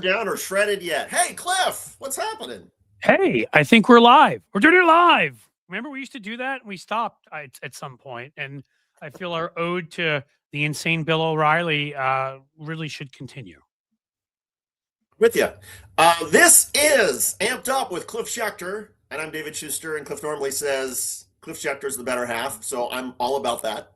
down or shredded yet. Hey, Cliff, what's happening? Hey, I think we're live. We're doing it live. Remember, we used to do that, and we stopped at some point. And I feel our ode to the insane Bill O'Reilly really should continue. With you. This is Amped Up with Cliff Schecter, and I'm David Shuster, and Cliff normally says Cliff Schecter's the better half, so I'm all about that.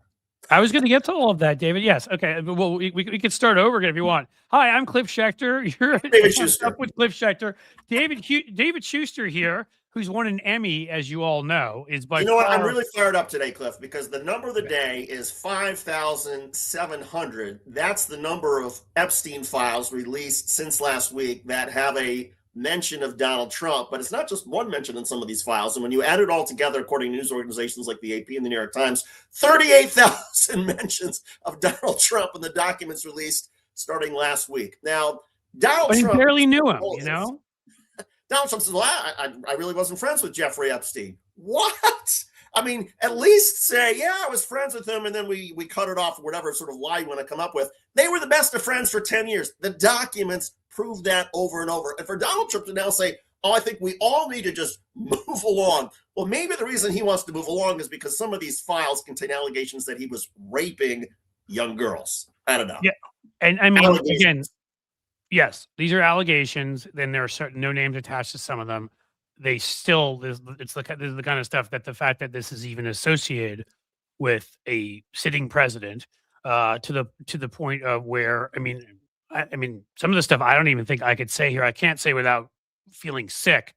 I was going to get to all of that, David. Yes. Okay. Well, we could start over again if you want. Hi, I'm Cliff Schecter. You're David Shuster. Up with Cliff Schecter. David Shuster here, who's won an Emmy, as you all know, is by You know what? I'm really fired up today, Cliff, because the number of the day is 5,700. That's the number of Epstein files released since last week that have a mention of Donald Trump, but it's not just one mention in some of these files. And when you add it all together, according to news organizations like the AP and the New York Times, 38,000 mentions of Donald Trump in the documents released starting last week. Now, Donald Trump barely knew him, you know? Donald Trump says, well, I really wasn't friends with Jeffrey Epstein. What? I mean, at least say, yeah, I was friends with him, and then we cut it off, whatever sort of lie you want to come up with. They were the best of friends for 10 years. The documents prove that over and over. And for Donald Trump to now say, oh, I think we all need to just move along. Well, maybe the reason he wants to move along is because some of these files contain allegations that he was raping young girls. I don't know. Yeah. And I mean, again, yes, these are allegations. Then there are certain no names attached to some of them. They still, this is the kind of stuff that the fact that this is even associated with a sitting president to the point of where, I mean, some of the stuff I don't even think I could say here. I can't say without feeling sick,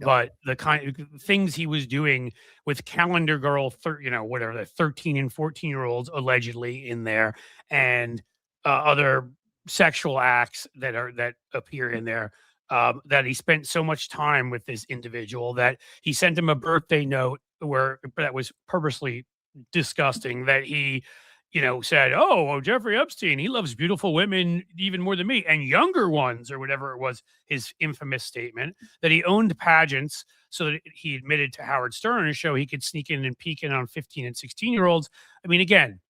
but the kind of things he was doing with calendar girl, whatever, the 13 and 14-year-olds allegedly in there, and other sexual acts that appear in there. That he spent so much time with this individual that he sent him a birthday note that was purposely disgusting, that he, said, oh, Jeffrey Epstein, he loves beautiful women even more than me, and younger ones, or whatever it was, his infamous statement, that he owned pageants so that he admitted to Howard Stern on his show he could sneak in and peek in on 15 and 16-year-olds. I mean, again,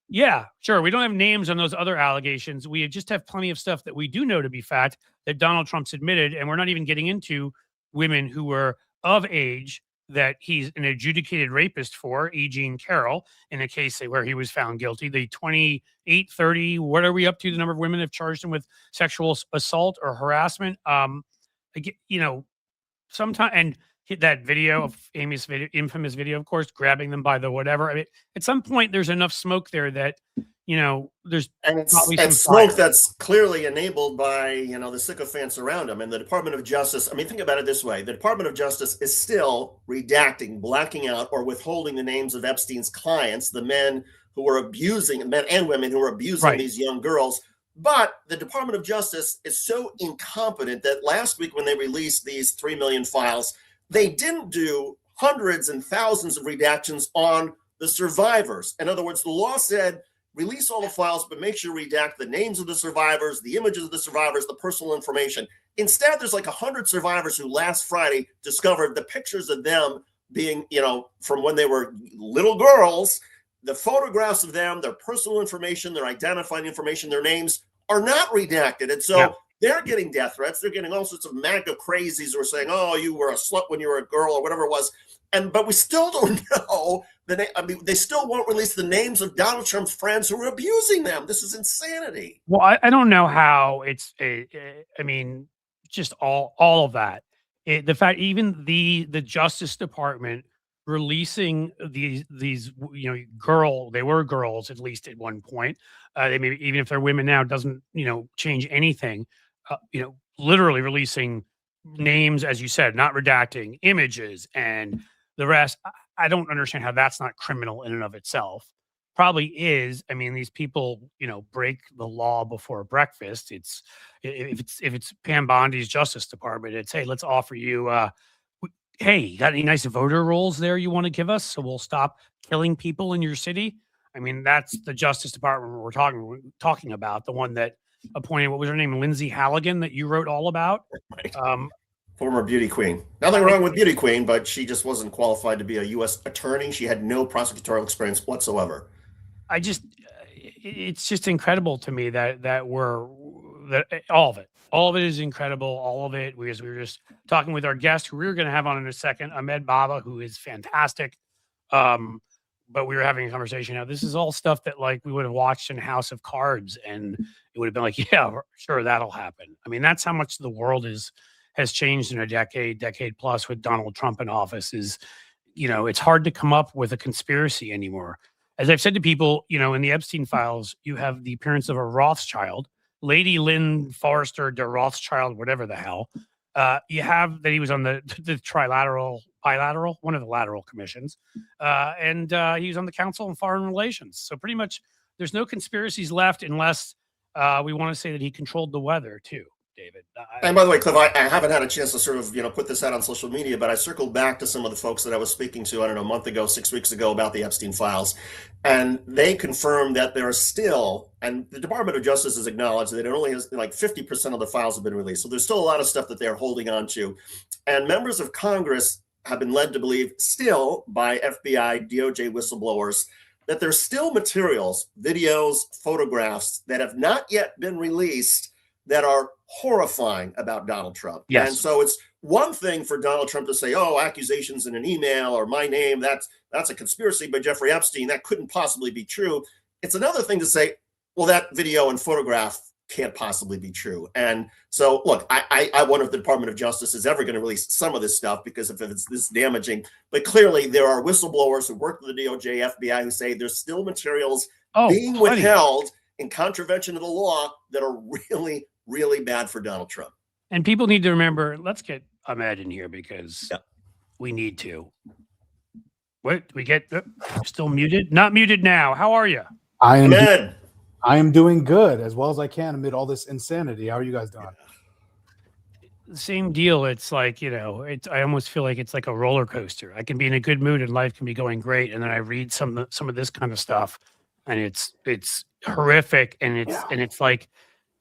yeah, sure. We don't have names on those other allegations. We just have plenty of stuff that we do know to be fact that Donald Trump's admitted, and we're not even getting into women who were of age that he's an adjudicated rapist for, E. Jean Carroll, in a case where he was found guilty. The 28, 30, what are we up to? The number of women have charged him with sexual assault or harassment. Sometimes, and that video of infamous video, of course, grabbing them by the whatever. I mean, at some point, there's enough smoke there that, there's probably some smoke that's clearly enabled by, the sycophants around him. And the Department of Justice, I mean, think about it this way. The Department of Justice is still redacting, blacking out, or withholding the names of Epstein's clients, the men who were abusing, men and women who were abusing these young girls. But the Department of Justice is so incompetent that last week when they released these 3 million files, they didn't do hundreds and thousands of redactions on the survivors. In other words, the law said, release all the files, but make sure you redact the names of the survivors, the images of the survivors, the personal information. Instead, there's like 100 survivors who last Friday discovered the pictures of them being, from when they were little girls, the photographs of them, their personal information, their identifying information, their names are not redacted. And so they're getting death threats. They're getting all sorts of MAGA crazies who are saying, oh, you were a slut when you were a girl or whatever it was. But we still don't know the name. I mean, they still won't release the names of Donald Trump's friends who are abusing them. This is insanity. Well, I don't know how it's just all of that. The fact, even the Justice Department releasing these they were girls, at least at one point. They maybe, even if they're women now, doesn't change anything. Literally releasing names, as you said, not redacting images and the rest. I don't understand how that's not criminal in and of itself. Probably is. I mean, these people, break the law before breakfast. If it's Pam Bondi's Justice Department, it's, hey, let's offer you, hey, you got any nice voter rolls there you want to give us so we'll stop killing people in your city? I mean, that's the Justice Department we're talking about, the one that appointed, what was her name, Lindsay Halligan, that you wrote all about. Former beauty queen. Nothing wrong with beauty queen, but she just wasn't qualified to be a U.S. attorney. She had no prosecutorial experience whatsoever. It's just incredible to me that all of it is incredible. All of it. We were just talking with our guest who we were going to have on in a second, Ahmed Baba, who is fantastic. But we were having a conversation now. This is all stuff that like we would have watched in House of Cards, and it would have been like, yeah, sure, that'll happen. I mean, that's how much the world has changed in a decade plus with Donald Trump in office. Is, it's hard to come up with a conspiracy anymore. As I've said to people, in the Epstein files, you have the appearance of a Rothschild, Lady Lynn Forrester de Rothschild, whatever the hell. You have that he was on the bilateral, one of the lateral commissions, and he was on the Council on Foreign Relations. So pretty much there's no conspiracies left unless we want to say that he controlled the weather too, David. And by the way, Cliff, I haven't had a chance to sort of, put this out on social media, but I circled back to some of the folks that I was speaking to, I don't know, a month ago, 6 weeks ago about the Epstein files. And they confirmed that there are still, and the Department of Justice has acknowledged that it only has like 50% of the files have been released. So there's still a lot of stuff that they're holding on to. And members of Congress have been led to believe still by FBI, DOJ whistleblowers that there's still materials, videos, photographs that have not yet been released that are horrifying about Donald Trump. Yes. And so it's one thing for Donald Trump to say, oh, accusations in an email or my name, that's a conspiracy by Jeffrey Epstein. That couldn't possibly be true. It's another thing to say, well, that video and photograph can't possibly be true. And so, look, I wonder if the Department of Justice is ever going to release some of this stuff, because if it's this damaging. But clearly, there are whistleblowers who work for the DOJ, FBI, who say there's still materials being withheld in contravention of the law that are really, really bad for Donald Trump. And people need to remember, let's get Ahmed in here because we need to. What we get? Still muted? Not muted now. How are you? I am doing good, as well as I can amid all this insanity. How are you guys doing? Same deal. It's like, I almost feel like it's like a roller coaster. I can be in a good mood and life can be going great, and then I read some of this kind of stuff, and it's horrific, and it's like,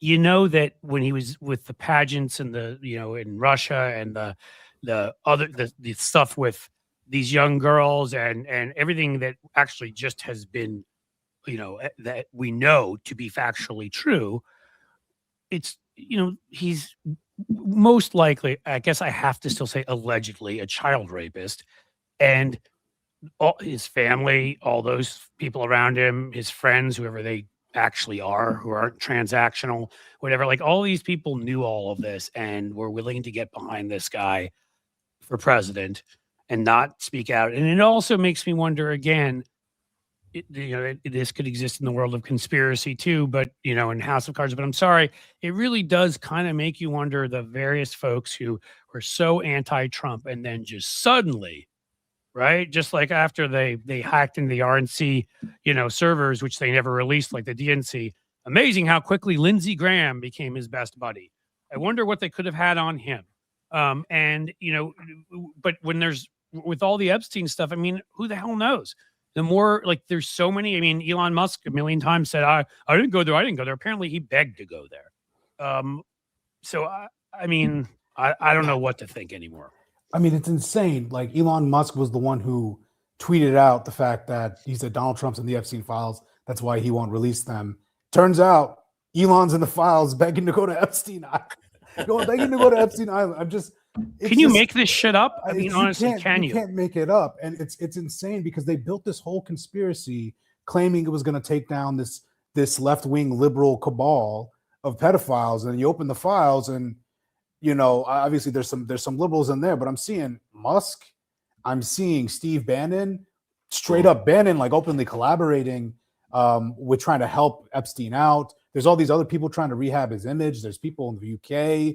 that when he was with the pageants and the in Russia and the stuff with these young girls and everything that actually just has been that we know to be factually true, it's he's most likely, I guess I have to still say allegedly, a child rapist, and all his family, all those people around him, his friends, whoever they actually are, who aren't transactional, whatever, like all these people knew all of this and were willing to get behind this guy for president and not speak out. And it also makes me wonder again, this could exist in the world of conspiracy too, but in House of Cards. But I'm sorry, it really does kind of make you wonder the various folks who were so anti-Trump and then just suddenly, right, just like after they hacked into the RNC, servers, which they never released, like the DNC. Amazing how quickly Lindsey Graham became his best buddy. I wonder what they could have had on him. But when there's with all the Epstein stuff, I mean, who the hell knows? The more, like, there's so many. I mean, Elon Musk a million times said, I didn't go there. I didn't go there. Apparently he begged to go there. So I mean, I don't know what to think anymore. I mean, it's insane. Like, Elon Musk was the one who tweeted out the fact that he said Donald Trump's in the Epstein files. That's why he won't release them. Turns out Elon's in the files begging to go to Epstein Island. Begging to go to Epstein Island. Can you make this shit up? I mean, honestly, can you? You can't make it up. And it's insane because they built this whole conspiracy claiming it was going to take down this left-wing liberal cabal of pedophiles. And you open the files and, obviously there's some liberals in there, but I'm seeing Musk, I'm seeing Steve Bannon, straight up Bannon, like openly collaborating with trying to help Epstein out. There's all these other people trying to rehab his image. There's people in the UK.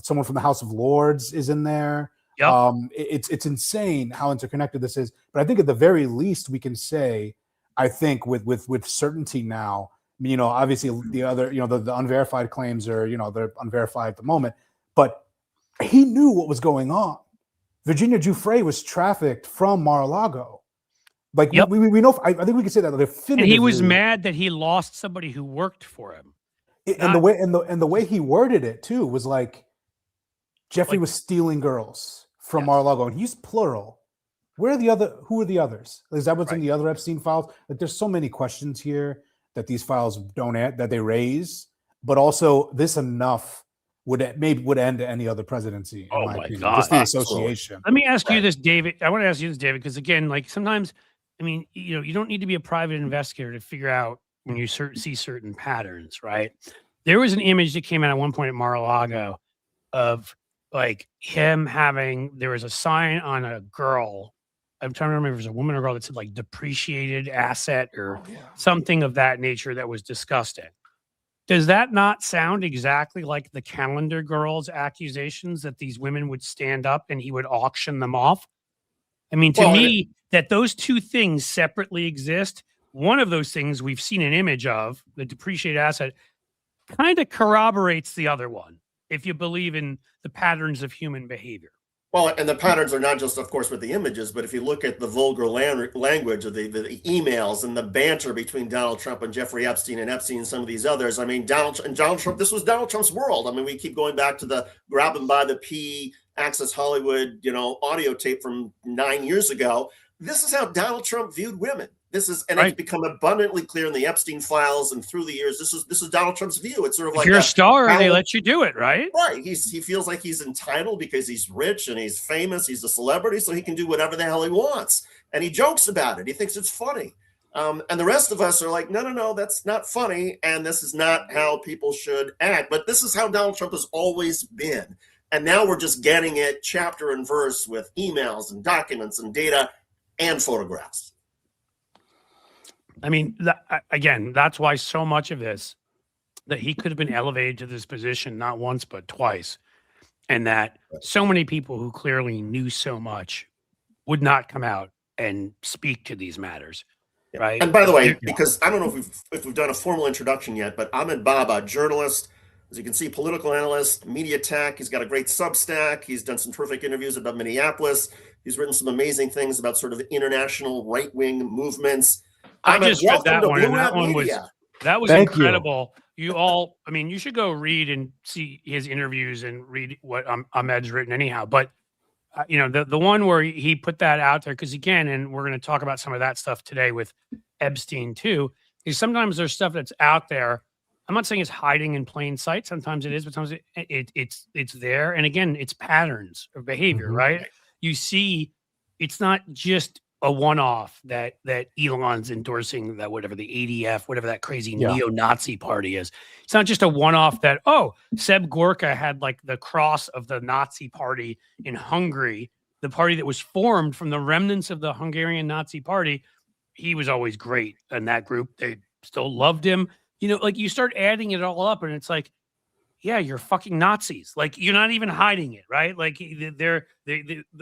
Someone from the House of Lords is in there. Yep. It's insane how interconnected this is. But I think at the very least we can say, I think with certainty now, obviously the other, the unverified claims are, they're unverified at the moment, but he knew what was going on. Virginia Giuffre was trafficked from Mar-a-Lago. Like, yep. we know, I think we can say that definitively. And he was mad that he lost somebody who worked for him. And the way he worded it too was like Jeffrey was stealing girls from Mar-a-Lago, and he's plural. Who are the others? Is that what's in the other Epstein files? Like, there's so many questions here that these files that they raise. but also this enough would end any other presidency, in my opinion. God. Just the association. Let me ask you this, David. I want to ask you this, David, because again, like sometimes, I mean, you don't need to be a private investigator to figure out when you see certain patterns, right? There was an image that came out at one point at Mar-a-Lago of like him there was a sign on a girl. I'm trying to remember if it was a woman or girl that said like depreciated asset or something of that nature that was disgusting. Does that not sound exactly like the Calendar Girls accusations that these women would stand up and he would auction them off? I mean, to me, that those two things separately exist. One of those things we've seen an image of, the depreciated asset, kind of corroborates the other one, if you believe in the patterns of human behavior. Well, and the patterns are not just, of course, with the images, but if you look at the vulgar language of the emails and the banter between Donald Trump and Jeffrey Epstein and some of these others. I mean, Donald Trump, this was Donald Trump's world. I mean, we keep going back to the grab him by the P, Access Hollywood, audio tape from 9 years ago. This is how Donald Trump viewed women. It's become abundantly clear in the Epstein files and through the years. This is Donald Trump's view. It's sort of like, if you're a star, they let you do it, right? Right. He feels like he's entitled because he's rich and he's famous. He's a celebrity, so he can do whatever the hell he wants. And he jokes about it. He thinks it's funny. And the rest of us are like, no, that's not funny. And this is not how people should act. But this is how Donald Trump has always been. And now we're just getting it chapter and verse with emails and documents and data and photographs. I mean, again, that's why so much of this, that he could have been elevated to this position not once, but twice. And that so many people who clearly knew so much would not come out and speak to these matters. Right. And by the way, because I don't know if we've done a formal introduction yet, but Ahmed Baba, journalist, as you can see, political analyst, media tech. He's got a great Substack. He's done some terrific interviews about Minneapolis. He's written some amazing things about sort of international right-wing movements. I just read that one, and that was incredible. You should go read and see his interviews and read what Ahmed's written anyhow. But the one where he put that out there, because again, and we're going to talk about some of that stuff today with Epstein too, is sometimes there's stuff that's out there. I'm not saying it's hiding in plain sight. Sometimes it is, but sometimes it's there. And again, it's patterns of behavior, right? You see, it's not just a one-off that Elon's endorsing, that whatever the ADF, whatever that crazy neo-Nazi party is. It's not just a one-off that, Seb Gorka had like the cross of the Nazi party in Hungary, the party that was formed from the remnants of the Hungarian Nazi party. He was always great in that group. They still loved him. Like you start adding it all up and it's like, yeah, you're fucking Nazis. Like you're not even hiding it, right? Like they're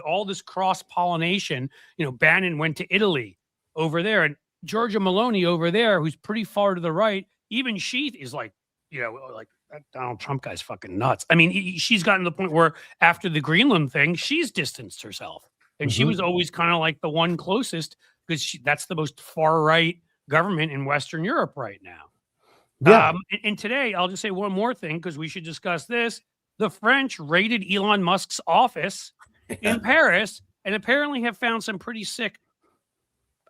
all this cross-pollination. Bannon went to Italy over there, and Giorgia Meloni over there, who's pretty far to the right. Even she is like, like that Donald Trump guy's fucking nuts. I mean, she's gotten to the point where after the Greenland thing, she's distanced herself, and she was always kind of like the one closest because that's the most far-right government in Western Europe right now. Yeah. And today, I'll just say one more thing because we should discuss this. The French raided Elon Musk's office in Paris and apparently have found some pretty sick.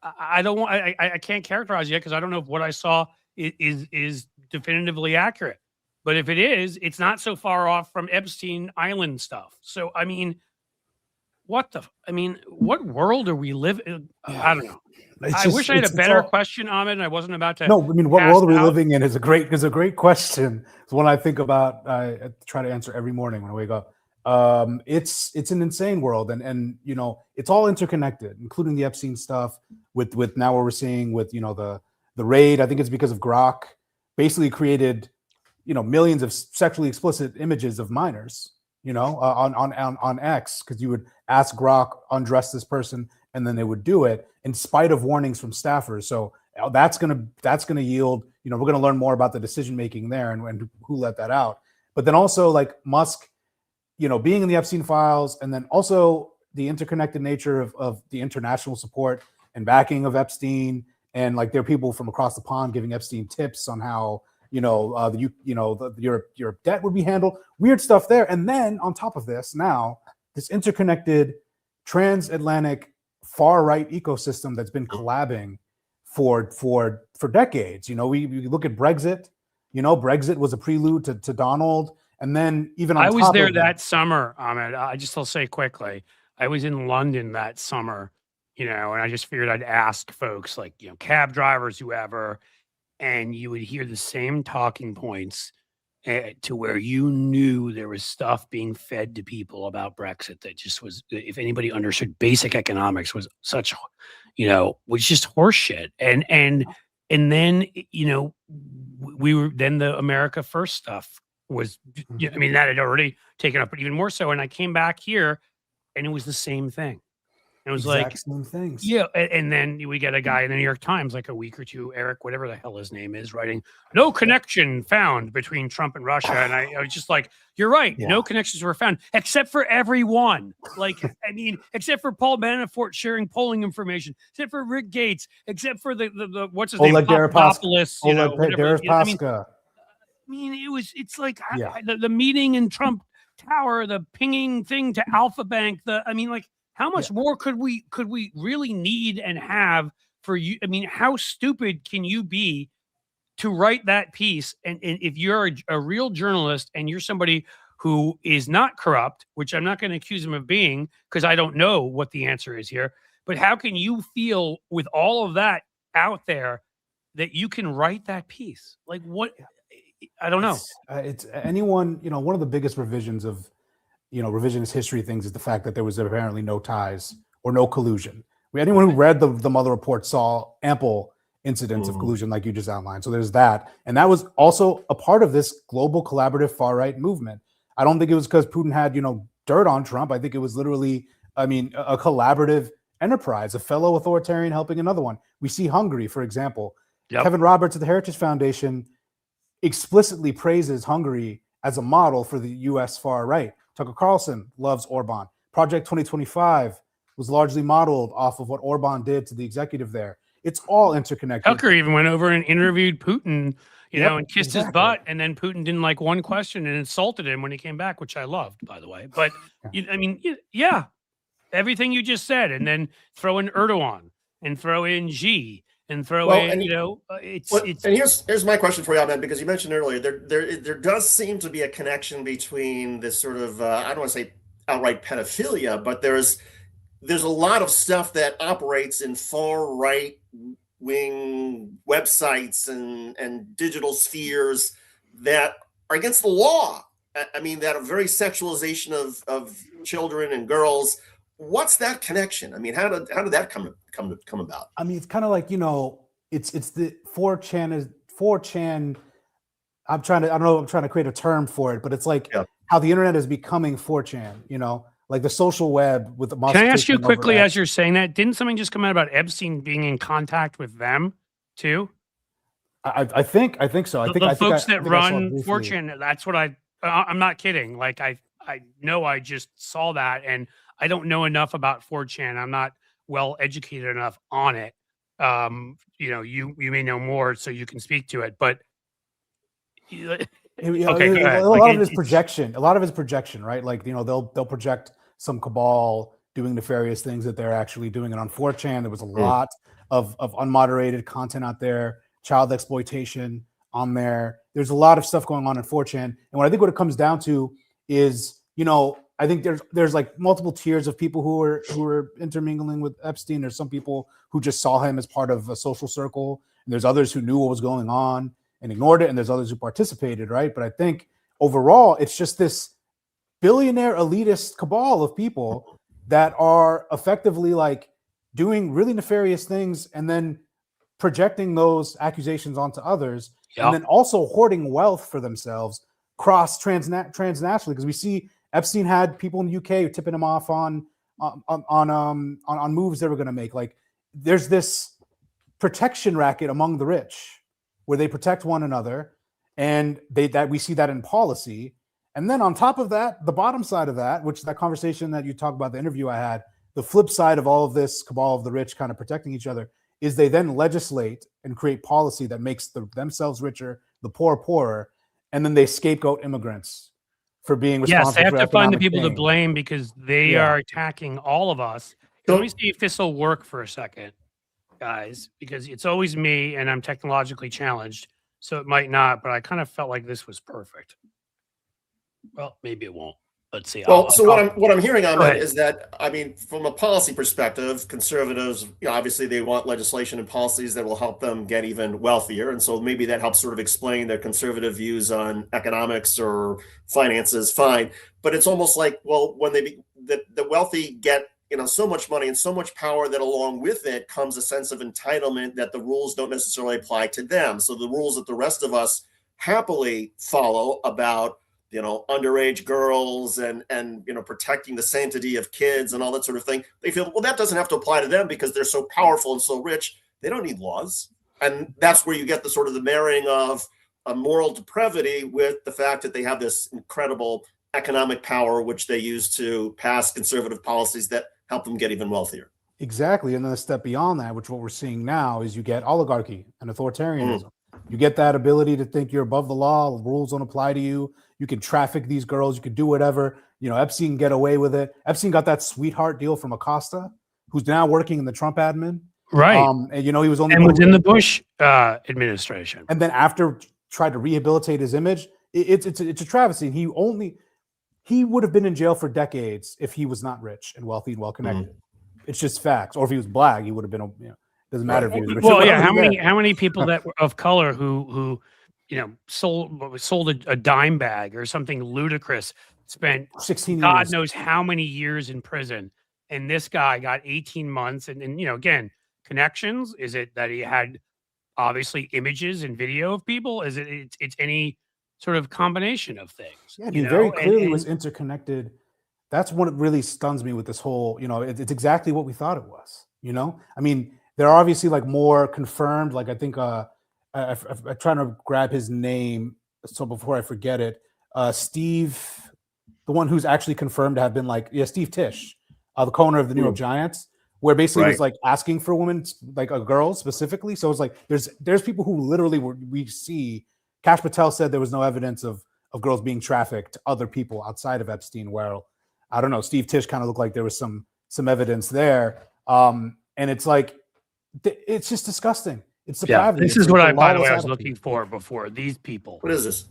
I can't characterize yet because I don't know if what I saw is definitively accurate. But if it is, it's not so far off from Epstein Island stuff. So, I mean, what world are we living in? I don't know. I wish I had a better question, Ahmed, and I wasn't about to. No, I mean, what world are we living in is a great question. It's one I think about. I try to answer every morning when I wake up. It's an insane world, and it's all interconnected, including the Epstein stuff. With now what we're seeing with the raid. I think it's because of Grok basically created millions of sexually explicit images of minors. On X, because you would ask Grok, undress this person, and then they would do it in spite of warnings from staffers. So that's gonna yield. We're gonna learn more about the decision making there and who let that out. But then also like Musk, being in the Epstein files, and then also the interconnected nature of the international support and backing of Epstein, and like there are people from across the pond giving Epstein tips on how your debt would be handled. Weird stuff there. And then on top of this, now this interconnected transatlantic far right ecosystem that's been collabing for decades. We look at Brexit, Brexit was a prelude to Donald. And then even on I was top there of that summer, Ahmed. I'll say quickly, I was in London that summer, and I just figured I'd ask folks like, cab drivers, whoever, and you would hear the same talking points to where you knew there was stuff being fed to people about Brexit that just was, if anybody understood basic economics, was such, was just horseshit. And then, we were, then the America First stuff was, I mean, that had already taken up, but even more so. And I came back here and it was the same thing. It was exact like, same things. yeah. And then we get a guy in the New York Times, like a week or two, Eric, whatever the hell his name is, writing, no connection found between Trump and Russia. And I was just like, you're right. Yeah. No connections were found, except for everyone. Like, I mean, except for Paul Manafort sharing polling information, except for Rick Gates, except for the what's his name? Papadopoulos, I mean, it's like the meeting in Trump Tower, the pinging thing to Alpha Bank. How much more could we really need and have for you? I mean, how stupid can you be to write that piece? And if you're a real journalist and you're somebody who is not corrupt, which I'm not going to accuse him of being, because I don't know what the answer is here, but how can you feel with all of that out there that you can write that piece? Like, what? I don't know. It's anyone, one of the biggest revisions of, revisionist history things is the fact that there was apparently no ties or no collusion. Anyone who read the Mueller report saw ample incidents of collusion like you just outlined. So there's that. And that was also a part of this global collaborative far-right movement. I don't think it was because Putin had, dirt on Trump. I think it was literally, a collaborative enterprise, a fellow authoritarian helping another one. We see Hungary, for example. Yep. Kevin Roberts of the Heritage Foundation explicitly praises Hungary as a model for the U.S. far right. Tucker Carlson loves Orban. Project 2025 was largely modeled off of what Orban did to the executive there. It's all interconnected. Tucker even went over and interviewed Putin, and kissed his butt, and then Putin didn't like one question and insulted him when he came back, which I loved, by the way. But everything you just said, and then throw in Erdogan and throw in Xi. And throw in, it's. And here's my question for you, Ahmed, because you mentioned earlier there does seem to be a connection between this sort of I don't want to say outright pedophilia, but there's a lot of stuff that operates in far right wing websites and digital spheres that are against the law. I mean, that a very sexualization of children and girls. What's that connection? I mean, how did that come about? I mean, it's kind of like, it's the 4chan. I'm trying to create a term for it, but it's like how the internet is becoming 4chan, like the social web with the Can I ask you quickly, as you're saying that, didn't something just come out about Epstein being in contact with them too? I think so. I think the folks that run 4chan, that's what I'm not kidding. Like I know I just saw that, and I don't know enough about 4chan. I'm not well educated enough on it. You may know more, so you can speak to it. But okay, go ahead. A lot of it is projection. A lot of it is projection, right? Like they'll project some cabal doing nefarious things that they're actually doing. And on 4chan, there was a lot of unmoderated content out there, child exploitation on there. There's a lot of stuff going on in 4chan. And what it comes down to is, I think there's like multiple tiers of people who are intermingling with Epstein. There's some people who just saw him as part of a social circle, and there's others who knew what was going on and ignored it, and there's others who participated, right? But I think overall, it's just this billionaire elitist cabal of people that are effectively like doing really nefarious things and then projecting those accusations onto others, and then also hoarding wealth for themselves transnationally, because we see Epstein had people in the UK tipping him off on moves they were going to make. Like there's this protection racket among the rich where they protect one another, and we see that in policy. And then on top of that, the bottom side of that, which is that conversation that you talked about, the interview I had, the flip side of all of this cabal of the rich kind of protecting each other is they then legislate and create policy that makes themselves richer, the poor poorer, and then they scapegoat immigrants for being responsible. Yes, they have to find the people gain. To blame because they are attacking all of us. Let me see if this will work for a second, guys, because it's always me and I'm technologically challenged. so it might not. But I kind of felt like this was perfect. Well, maybe it won't. Let's see. Well, so what I'm hearing, Ahmed, is that, I mean, from a policy perspective, conservatives, obviously they want legislation and policies that will help them get even wealthier, and so maybe that helps sort of explain their conservative views on economics or finances. Fine, but it's almost like, well, when the wealthy get so much money and so much power that along with it comes a sense of entitlement that the rules don't necessarily apply to them. So the rules that the rest of us happily follow about underage girls and protecting the sanctity of kids and all that sort of thing, they feel, well, that doesn't have to apply to them because they're so powerful and so rich. They don't need laws. And that's where you get the sort of the marrying of a moral depravity with the fact that they have this incredible economic power, which they use to pass conservative policies that help them get even wealthier. Exactly. And then a step beyond that, which what we're seeing now is you get oligarchy and authoritarianism. You get that ability to think you're above the law, the rules don't apply to you. You can traffic these girls, you can do whatever. Epstein can get away with it. Epstein got that sweetheart deal from Acosta, who's now working in the Trump admin. Right. And he was only was in the Bush administration. And then after tried to rehabilitate his image, it's a travesty. And he would have been in jail for decades if he was not rich and wealthy and well connected. It's just facts. Or if he was black, he would have been doesn't matter if he was rich. Well, yeah, how many people that were of color who sold a dime bag or something ludicrous, spent 16 years. God knows how many years in prison, and this guy got 18 months. And again, connections. Is it that he had obviously images and video of people? Is it it's any sort of combination of things? Yeah, he very clearly was interconnected. That's what really stuns me with this whole. It's exactly what we thought it was. I mean, there are obviously like more confirmed. Like I think I'm trying to grab his name so before I forget it. Steve, the one who's actually confirmed to have been Steve Tisch, the co-owner of the New York Giants, where basically was like asking for women, like a girl specifically. So it's like there's people who literally we see. Kash Patel said there was no evidence of girls being trafficked to other people outside of Epstein. Well, I don't know. Steve Tisch kind of looked like there was some evidence there. And it's like, it's just disgusting. It's depravity. This is what by the way, I was looking for before. These people. What is this?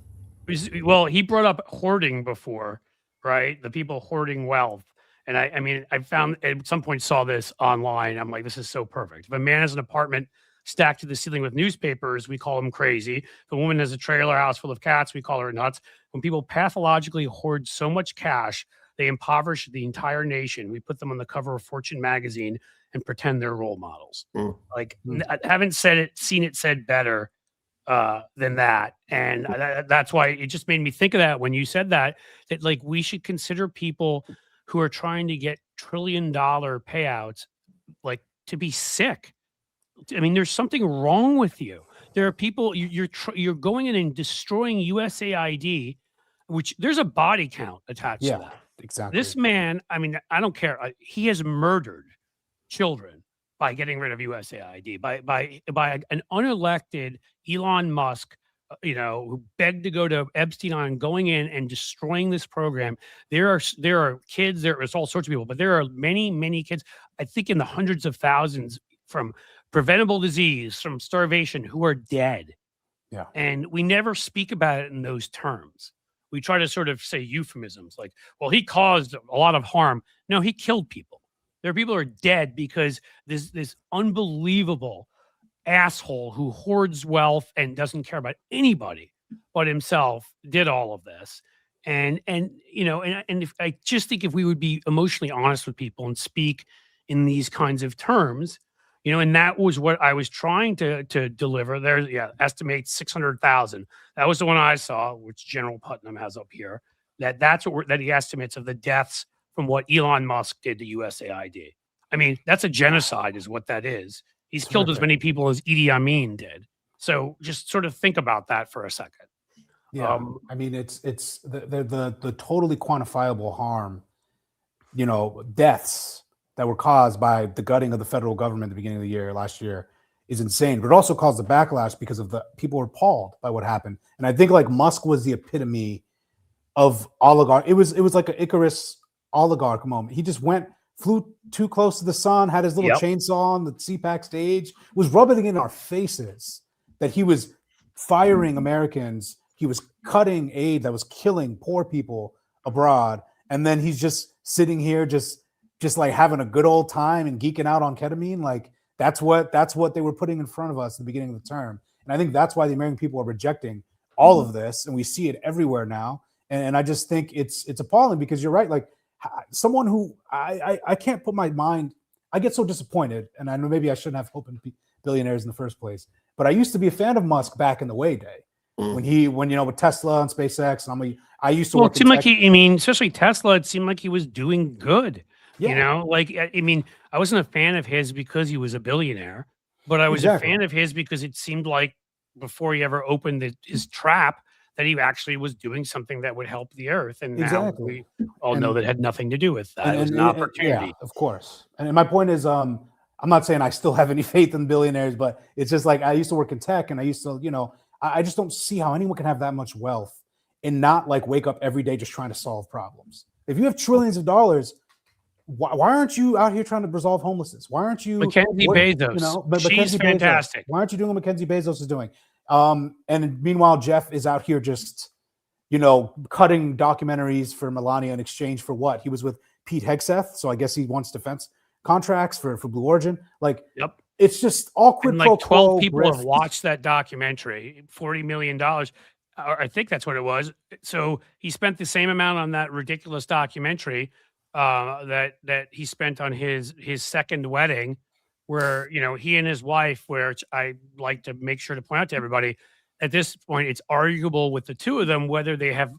Well, he brought up hoarding before, right? The people hoarding wealth. And I mean, I found at some point saw this online. I'm like, this is so perfect. If a man has an apartment stacked to the ceiling with newspapers, we call him crazy. If a woman has a trailer house full of cats, we call her nuts. When people pathologically hoard so much cash, they impoverish the entire nation. We put them on the cover of Fortune magazine and pretend they're role models. I haven't seen it said better than that. And that's why it just made me think of that when you said that like we should consider people who are trying to get $1 trillion payouts like to be sick. I mean, there's something wrong with you. There are people you're going in and destroying USAID, which there's a body count attached to that. Exactly. This man, I mean, I don't care. He has murdered children by getting rid of USAID, by an unelected Elon Musk, who begged to go to Epstein on going in and destroying this program. There are kids, there's all sorts of people, but there are many, many kids, I think in the hundreds of thousands from preventable disease, from starvation, who are dead. Yeah. And we never speak about it in those terms. We try to sort of say euphemisms like, well, he caused a lot of harm. No, he killed people. There are people who are dead because this unbelievable asshole who hoards wealth and doesn't care about anybody but himself did all of this. And if I just think if we would be emotionally honest with people and speak in these kinds of terms, and that was what I was trying to deliver. There, estimate 600,000. That was the one I saw, which General Putnam has up here. That's what he estimates of the deaths from what Elon Musk did to USAID. I mean, that's a genocide, is what that is. He's killed as many people as Idi Amin did. So just sort of think about that for a second. Yeah, I mean, it's the totally quantifiable harm, deaths that were caused by the gutting of the federal government at the beginning of the year, last year, is insane. But it also caused the backlash because of the people were appalled by what happened. And I think like Musk was the epitome of oligarch. It was like an Icarus oligarch moment. He just flew too close to the sun, had his little chainsaw on the CPAC stage, was rubbing it in our faces that he was firing Americans. He was cutting aid that was killing poor people abroad. And then he's just sitting here, just like having a good old time and geeking out on ketamine. Like that's what they were putting in front of us at the beginning of the term. And I think that's why the American people are rejecting all of this. And we see it everywhere now. And I just think it's appalling, because you're right. Like someone who I can't put my mind, I get so disappointed. And I know maybe I shouldn't have hope in billionaires in the first place, but I used to be a fan of Musk back in the way day. When with Tesla and SpaceX, and I used to. Well, it seemed like especially Tesla, it seemed like he was doing good. Yeah. I wasn't a fan of his because he was a billionaire, but I was a fan of his because it seemed like before he ever opened his trap, that he actually was doing something that would help the earth. And now we all know that had nothing to do with that. It was an opportunity. Yeah, of course. And my point is, I'm not saying I still have any faith in billionaires, but it's just like I used to work in tech, and I used to, I just don't see how anyone can have that much wealth and not like wake up every day just trying to solve problems. If you have trillions of dollars, why aren't you out here trying to resolve homelessness? Why aren't you Mackenzie Bezos? She's fantastic. Why aren't you doing what Mackenzie Bezos is doing? And meanwhile, Jeff is out here just, cutting documentaries for Melania in exchange for what? He was with Pete Hegseth, so I guess he wants defense contracts for Blue Origin. Like, yep. It's just all quid pro quo. 12 people have watched that documentary, $40 million. I think that's what it was. So he spent the same amount on that ridiculous documentary that he spent on his second wedding, where, he and his wife, which I like to make sure to point out to everybody, at this point, it's arguable with the two of them whether they have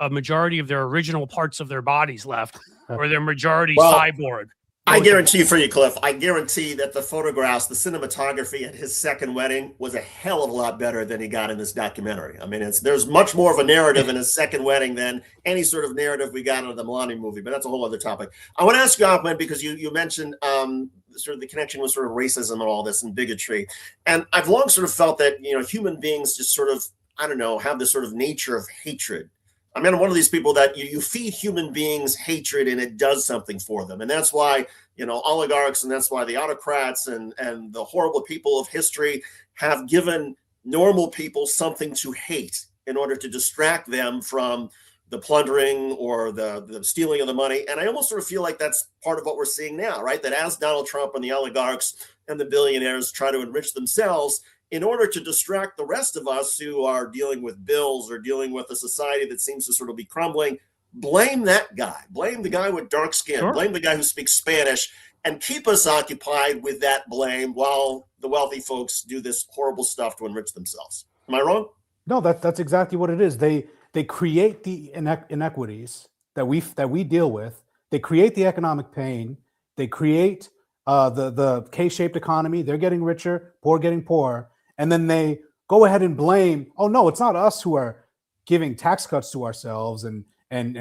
a majority of their original parts of their bodies left or they're majority cyborg. I guarantee for you, Cliff, I guarantee that the photographs, the cinematography at his second wedding was a hell of a lot better than he got in this documentary. I mean, there's much more of a narrative in his second wedding than any sort of narrative we got in the Melania movie, but that's a whole other topic. I want to ask you, Ahmed, because you mentioned sort of the connection with sort of racism and all this and bigotry. And I've long sort of felt that, human beings just sort of, I don't know, have this sort of nature of hatred. I mean, I'm one of these people that you feed human beings hatred and it does something for them. And that's why, oligarchs, and that's why the autocrats and the horrible people of history have given normal people something to hate in order to distract them from the plundering or the stealing of the money. And I almost sort of feel like that's part of what we're seeing now, right? That as Donald Trump and the oligarchs and the billionaires try to enrich themselves, in order to distract the rest of us who are dealing with bills or dealing with a society that seems to sort of be crumbling, blame that guy. Blame the guy with dark skin. Sure. Blame the guy who speaks Spanish, and keep us occupied with that blame while the wealthy folks do this horrible stuff to enrich themselves. Am I wrong? No, that's exactly what it is. They create the inequities that we deal with. They create the economic pain. They create the K-shaped economy. They're getting richer, poor getting poorer. And then they go ahead and blame, oh, no, it's not us who are giving tax cuts to ourselves and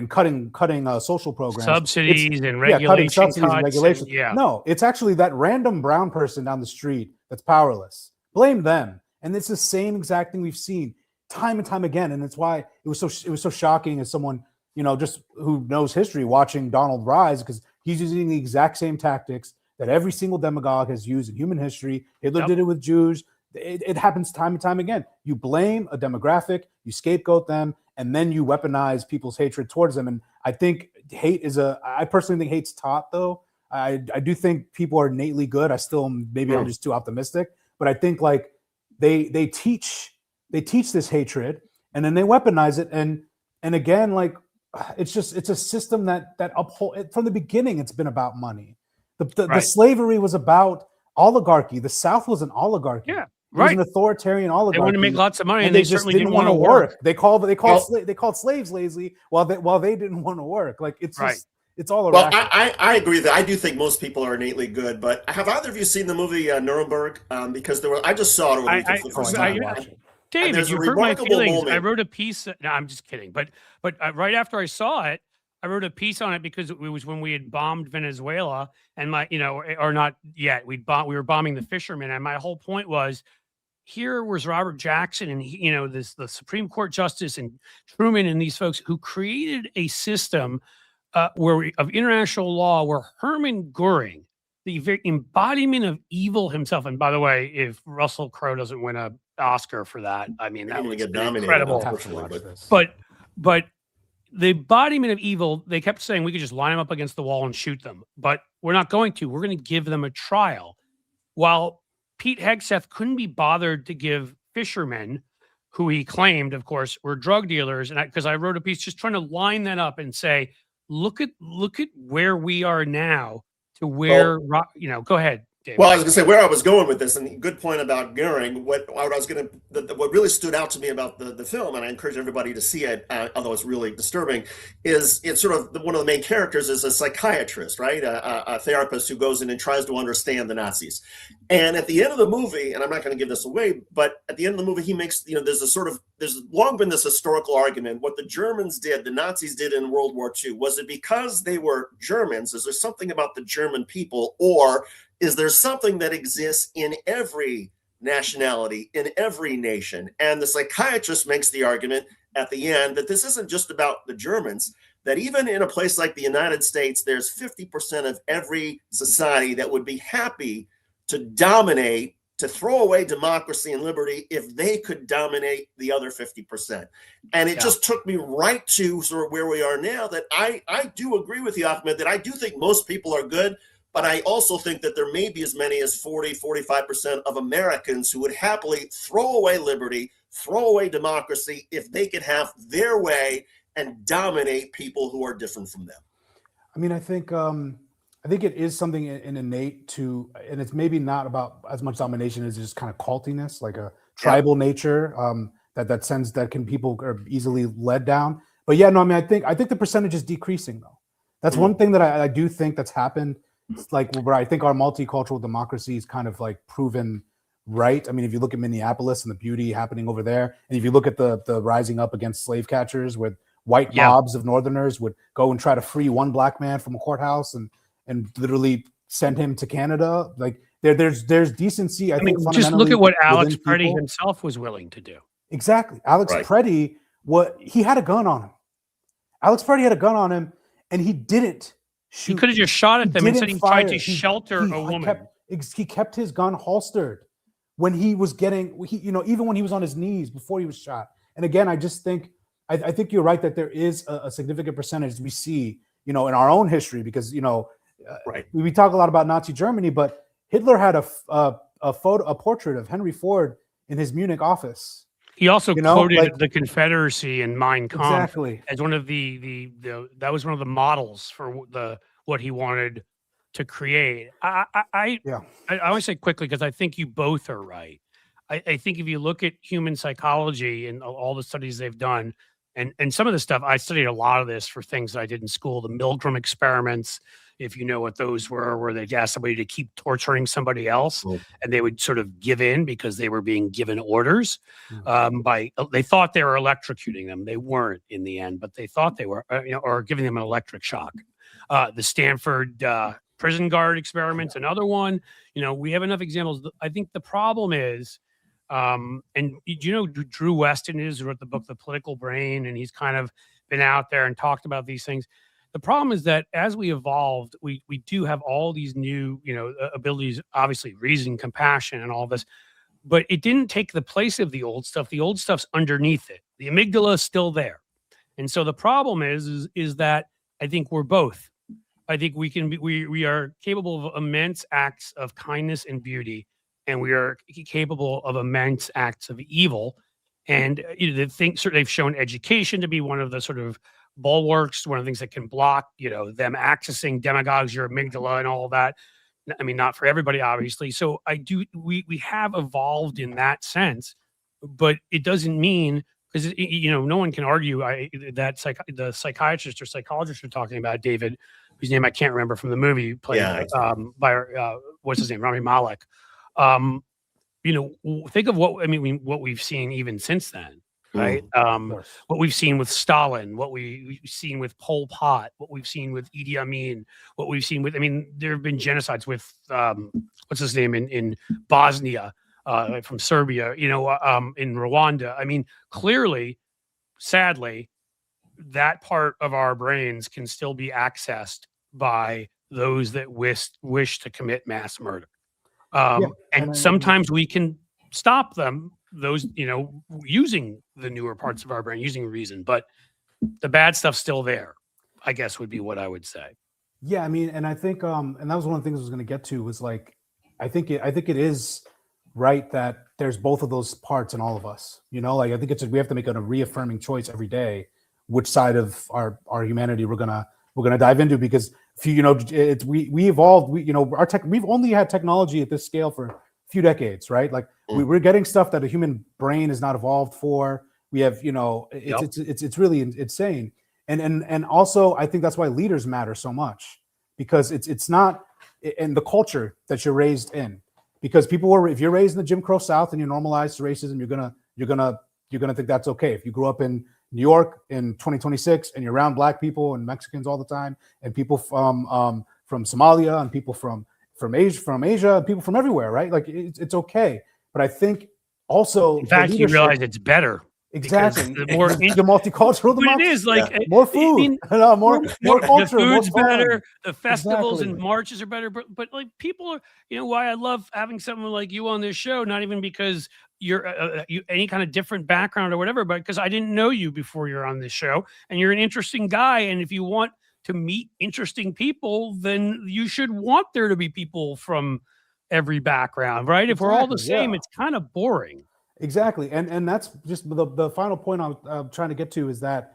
cutting social programs. Subsidies and regulations. Yeah. No, it's actually that random brown person down the street that's powerless. Blame them. And it's the same exact thing we've seen time and time again. And it's why it was so shocking as someone, just who knows history, watching Donald rise, because he's using the exact same tactics that every single demagogue has used in human history. Hitler did it with Jews. It happens time and time again. You blame a demographic, you scapegoat them, and then you weaponize people's hatred towards them. And I think I personally think hate's taught, though. I do think people are innately good. I'm just too optimistic, but I think like they teach this hatred and then they weaponize it. And again, like it's a system that uphold from the beginning. It's been about money. The slavery was about oligarchy. The South was an oligarchy. Yeah. It was an authoritarian oligarchy. They wanted to make lots of money, and they certainly didn't want to work. They called slaves lazy while they didn't want to work. Like it's just it's all around. Well, I agree that I do think most people are innately good. But have either of you seen the movie Nuremberg? Because I just saw it over the weekend for the first time. David, you hurt my feelings. Moment. I wrote a piece. No, I'm just kidding. But right after I saw it, I wrote a piece on it because it was when we had bombed Venezuela, and or not yet. We were bombing the fishermen, and my whole point was, here was Robert Jackson and the Supreme Court Justice and Truman and these folks who created a system of international law where Hermann Goering, the very embodiment of evil himself, and by the way, if Russell Crowe doesn't win a Oscar for that. I mean, that was incredible. But the embodiment of evil, they kept saying we could just line them up against the wall and shoot them, but we're not going to. We're going to give them a trial. While Pete Hegseth couldn't be bothered to give fishermen, who he claimed, of course, were drug dealers, and because I wrote a piece just trying to line that up and say, look at where we are now to where, go ahead, David. Well, I was going to say where I was going with this, and good point about Goering. What really stood out to me about the film, and I encourage everybody to see it, although it's really disturbing, is it's sort of one of the main characters is a psychiatrist, right? A therapist who goes in and tries to understand the Nazis. And at the end of the movie, and I'm not going to give this away, but at the end of the movie, he makes, there's long been this historical argument. What the Germans did, the Nazis did in World War II, was it because they were Germans? Is there something about the German people, or is there something that exists in every nationality, in every nation? And the psychiatrist makes the argument at the end that this isn't just about the Germans, that even in a place like the United States, there's 50% of every society that would be happy to dominate, to throw away democracy and liberty if they could dominate the other 50%. And it just took me right to sort of where we are now, that I do agree with you, Ahmed, that I do think most people are good. But I also think that there may be as many as 45% of Americans who would happily throw away liberty, throw away democracy if they could have their way and dominate people who are different from them. I mean, I think it is something innate to, and it's maybe not about as much domination as just kind of cultiness, like a tribal nature that sense that people are easily led down. But yeah, no, I mean, I think the percentage is decreasing though. That's one thing that I do think that's happened. It's like where I think our multicultural democracy is kind of like proven right. I mean, if you look at Minneapolis and the beauty happening over there, and if you look at the rising up against slave catchers, where white mobs of Northerners would go and try to free one black man from a courthouse and literally send him to Canada, like there's decency. I think just look at what Alex Preddy himself was willing to do. Exactly, Alex Preddy. He had a gun on him. Alex Preddy had a gun on him, and he didn't shoot. He could have just shot at them instead. He tried to shelter a woman. He kept his gun holstered when he was even when he was on his knees before he was shot. And again, I just think I think you're right that there is a significant percentage we see, in our own history, because we talk a lot about Nazi Germany, but Hitler had a portrait of Henry Ford in his Munich office. He also quoted the Confederacy in Mein Kampf as one of that was one of the models for what he wanted to create. I want to say quickly, because I think you both are right. I think if you look at human psychology and all the studies they've done, and some of the stuff, I studied a lot of this for things that I did in school, the Milgram experiments, if you know what those were, where they'd ask somebody to keep torturing somebody else, and they would sort of give in because they were being given orders they thought they were electrocuting them. They weren't in the end, but they thought they were, or giving them an electric shock. The Stanford prison guard experiments, another one. We have enough examples. I think the problem is, and Drew Weston who wrote the book The Political Brain, and he's kind of been out there and talked about these things. The problem is that as we evolved, we do have all these new, abilities, obviously reason, compassion, and all this, but it didn't take the place of the old stuff. The old stuff's underneath it. The amygdala is still there. And so the problem is that I think we're both. I think we are capable of immense acts of kindness and beauty, and we are capable of immense acts of evil. And they've shown education to be one of the sort of bulwarks, one of the things that can block, them accessing demagogues, your amygdala and all of that. I mean, not for everybody, obviously. So we have evolved in that sense, but it doesn't mean, because, no one can argue that the psychiatrist or psychologist you're talking about, David, whose name I can't remember from the movie, played by what's his name, Rami Malek. Think of what we've seen even since then. Right. What we've seen with Stalin, what we've seen with Pol Pot, what we've seen with Idi Amin, what we've seen with, there have been genocides with, what's his name in Bosnia, from Serbia, in Rwanda. Clearly, sadly, that part of our brains can still be accessed by those that wish to commit mass murder. And sometimes we can stop them. those, using the newer parts of our brain, using reason, but the bad stuff's still there, I guess would be what I would say. Yeah, I mean, and I think, and that was one of the things I was going to get to was like, I think it is right that there's both of those parts in all of us. Like I think we have to make a reaffirming choice every day, which side of our humanity we're gonna dive into, because we evolved. We've only had technology at this scale for a few decades, right? Like we're getting stuff that a human brain is not evolved for. We have, it's really insane. And also I think that's why leaders matter so much, because it's not in the culture that you're raised in. Because if you're raised in the Jim Crow South and you're normalized to racism, you're gonna think that's okay. If you grew up in New York in 2026 and you're around Black people and Mexicans all the time, and people from Somalia and people from Asia, and people from everywhere, right? Like it's okay. But I think also, in fact, you realize it's better. Exactly. The multicultural, but it is like more food, more culture, the food's more better. The festivals and marches are better. But like people are, why I love having someone like you on this show. Not even because you're any kind of different background or whatever, but because I didn't know you before you're on this show, and you're an interesting guy. And if you want to meet interesting people, then you should want there to be people from every background, right? If we're all the same, it's kind of boring. Exactly. And that's just the final point I'm trying to get to, is that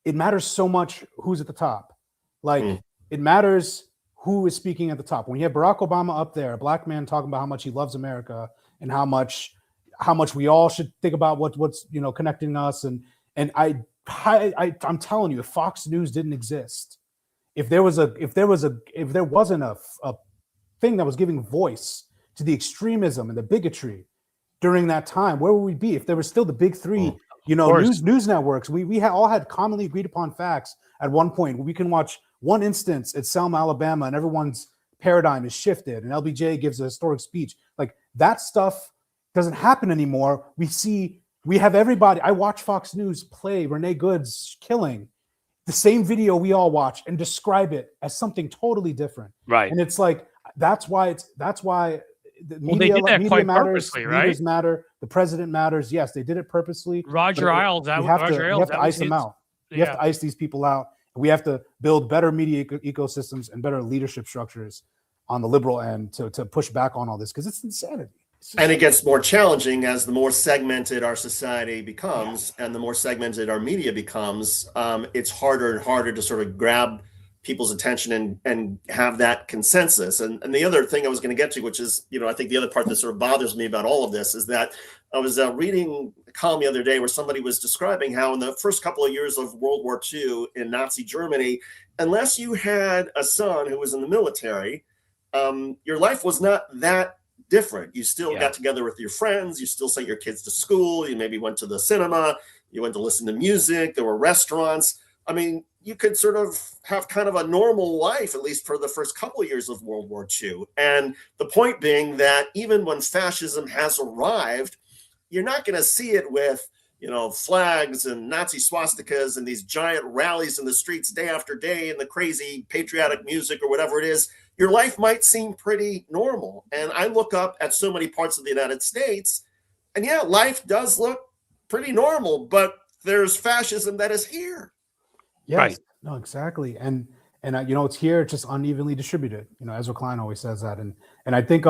it matters so much who's at the top. Like it matters who is speaking at the top. When you have Barack Obama up there, a Black man talking about how much he loves America and how much we all should think about what's connecting us. And I'm telling you, if Fox News didn't exist, if there wasn't a thing that was giving voice to the extremism and the bigotry during that time, where would we be? If there were still the big three, news networks, we all had commonly agreed upon facts at one point. We can watch one instance at Selma, Alabama, and everyone's paradigm is shifted, and LBJ gives a historic speech. Like that stuff doesn't happen anymore. We have everybody. I watch Fox News play Renee Good's killing, the same video we all watch, and describe it as something totally different. Right. And it's like that's why the media, they did that quite matters, purposely, right? Leaders matter. The president matters. Yes, they did it purposely. Roger Ailes, you have to ice them out. You have to ice these people out. We have to build better media ecosystems and better leadership structures on the liberal end to push back on all this, because it's insanity. And it gets more challenging as the more segmented our society becomes, and the more segmented our media becomes. It's harder and harder to sort of grab people's attention and have that consensus. And the other thing I was going to get to, which is, I think the other part that sort of bothers me about all of this, is that I was reading a column the other day where somebody was describing how in the first couple of years of World War II in Nazi Germany, unless you had a son who was in the military, your life was not that different. You still got together with your friends. You still sent your kids to school. You maybe went to the cinema. You went to listen to music. There were restaurants. I mean, you could sort of have kind of a normal life, at least for the first couple of years of World War II. And the point being that even when fascism has arrived, you're not going to see it with, flags and Nazi swastikas and these giant rallies in the streets day after day and the crazy patriotic music or whatever it is. Your life might seem pretty normal. And I look up at so many parts of the United States, and life does look pretty normal, but there's fascism that is here. Yes. Right. No, exactly. And it's here, it's just unevenly distributed. Ezra Klein always says that. And I think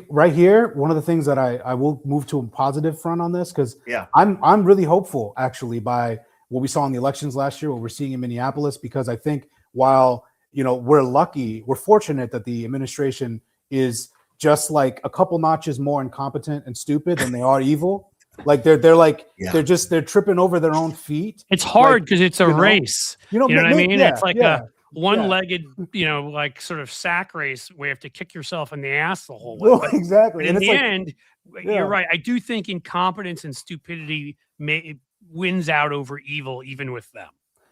right here, one of the things that I will move to a positive front on this, because I'm really hopeful actually by what we saw in the elections last year, what we're seeing in Minneapolis, because I think while we're fortunate that the administration is just like a couple notches more incompetent and stupid than they are evil. Like they're they're tripping over their own feet. It's hard because it's a race. You know what I mean? It's like a one-legged, like sort of sack race where you have to kick yourself in the ass the whole way. But, exactly. But in the end, you're right. I do think incompetence and stupidity wins out over evil, even with them.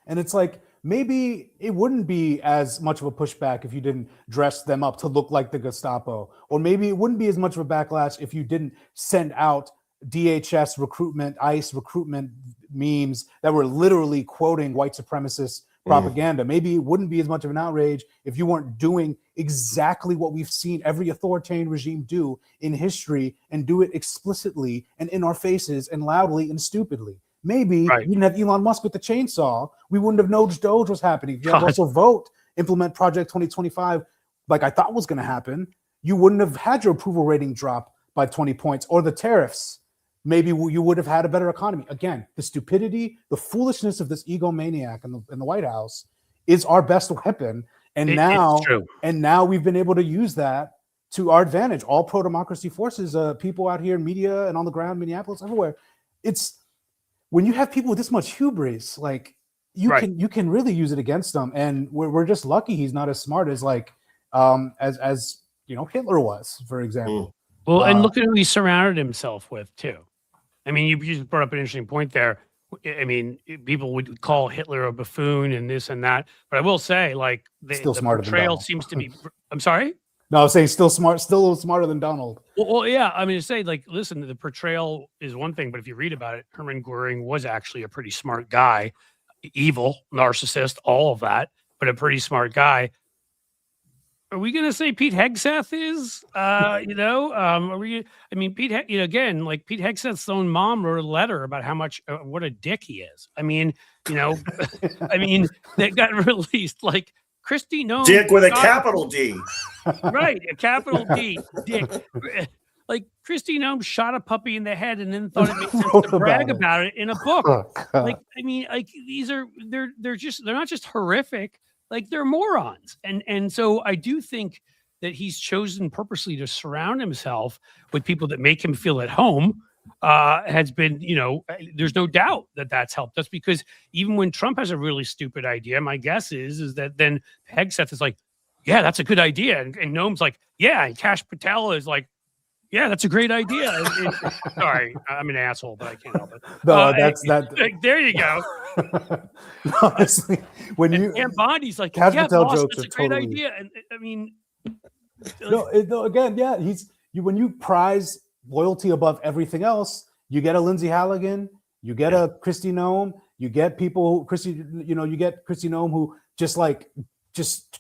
And it's like, maybe it wouldn't be as much of a pushback if you didn't dress them up to look like the Gestapo, or maybe it wouldn't be as much of a backlash if you didn't send out DHS recruitment, ICE recruitment memes that were literally quoting white supremacist propaganda. Maybe it wouldn't be as much of an outrage if you weren't doing exactly what we've seen every authoritarian regime do in history, and do it explicitly and in our faces and loudly and stupidly. Maybe you didn't have Elon Musk with the chainsaw. We wouldn't have known Doge was happening. If you had Russell Vogt implement Project 2025 like I thought was going to happen, you wouldn't have had your approval rating drop by 20 points, or the tariffs. Maybe you would have had a better economy. Again, the stupidity, the foolishness of this egomaniac in the White House is our best weapon. And now we've been able to use that to our advantage. All pro-democracy forces, people out here, media and on the ground, Minneapolis, everywhere. It's when you have people with this much hubris, like you can really use it against them. And we're just lucky he's not as smart as as Hitler was, for example. Well, and look at who he surrounded himself with too. I mean, you just brought up an interesting point there. I mean, people would call Hitler a buffoon and this and that, but I will say, like, the portrayal seems to be. I'm sorry. No, I was saying still smart, still a little smarter than Donald. Well, yeah. I mean, to say, like, listen, the portrayal is one thing, but if you read about it, Hermann Goering was actually a pretty smart guy, evil, narcissist, all of that, but a pretty smart guy. Are we going to say Pete Hegseth is, are we, I mean, Pete, again, like Pete Hegseth's own mom wrote a letter about how much, what a dick he is. I mean, I mean, that got released, like Christy Nome. Dick with a capital D. Right. A capital D, dick. Like Christy Nome shot a puppy in the head and then thought it made sense to brag about it in a book. Like, I mean, like they're not just horrific. Like they're morons. And so I do think that he's chosen purposely to surround himself with people that make him feel at home. Has been, there's no doubt that that's helped. That's because even when Trump has a really stupid idea, my guess is that then Hegseth is like, yeah, that's a good idea. And Nome's like, yeah. And Kash Patel is like, yeah, that's a great idea. Sorry, I'm an asshole, but I can't help it. No, that's that. There you go. Honestly, when and Bondi's like, Kash yeah, Patel boss, jokes that's are a great totally... idea. And I mean, again, yeah, when you prize loyalty above everything else, you get a Lindsay Halligan, you get a Christy Nome, you get people, you get Christy Nome who just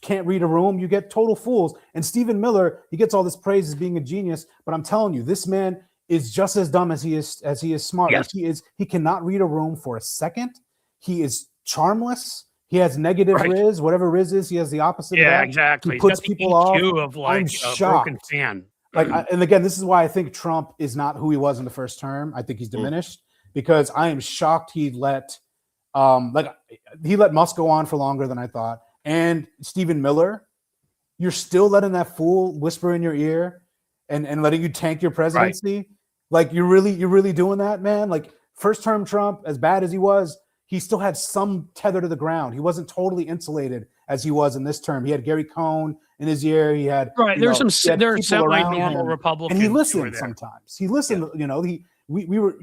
can't read a room. You get total fools. And Stephen Miller, he gets all this praise as being a genius, but I'm telling you, this man is just as dumb as he is smart. Yes. Like he cannot read a room for a second. He is charmless. He has negative Riz, whatever Riz is, he has the opposite of that. Yeah, exactly. He puts people off. Of like I'm shocked. Broken fan. And again, this is why I think Trump is not who he was in the first term. I think he's diminished because I am shocked he let Musk go on for longer than I thought. And Stephen Miller, you're still letting that fool whisper in your ear and letting you tank your presidency. Right. Like you're really doing that, man. Like first term Trump, as bad as he was, he still had some tether to the ground. He wasn't totally insulated as he was in this term. He had Gary Cohn in his ear. He had there are semi-normal Republicans, and he listened sometimes. He listened. We were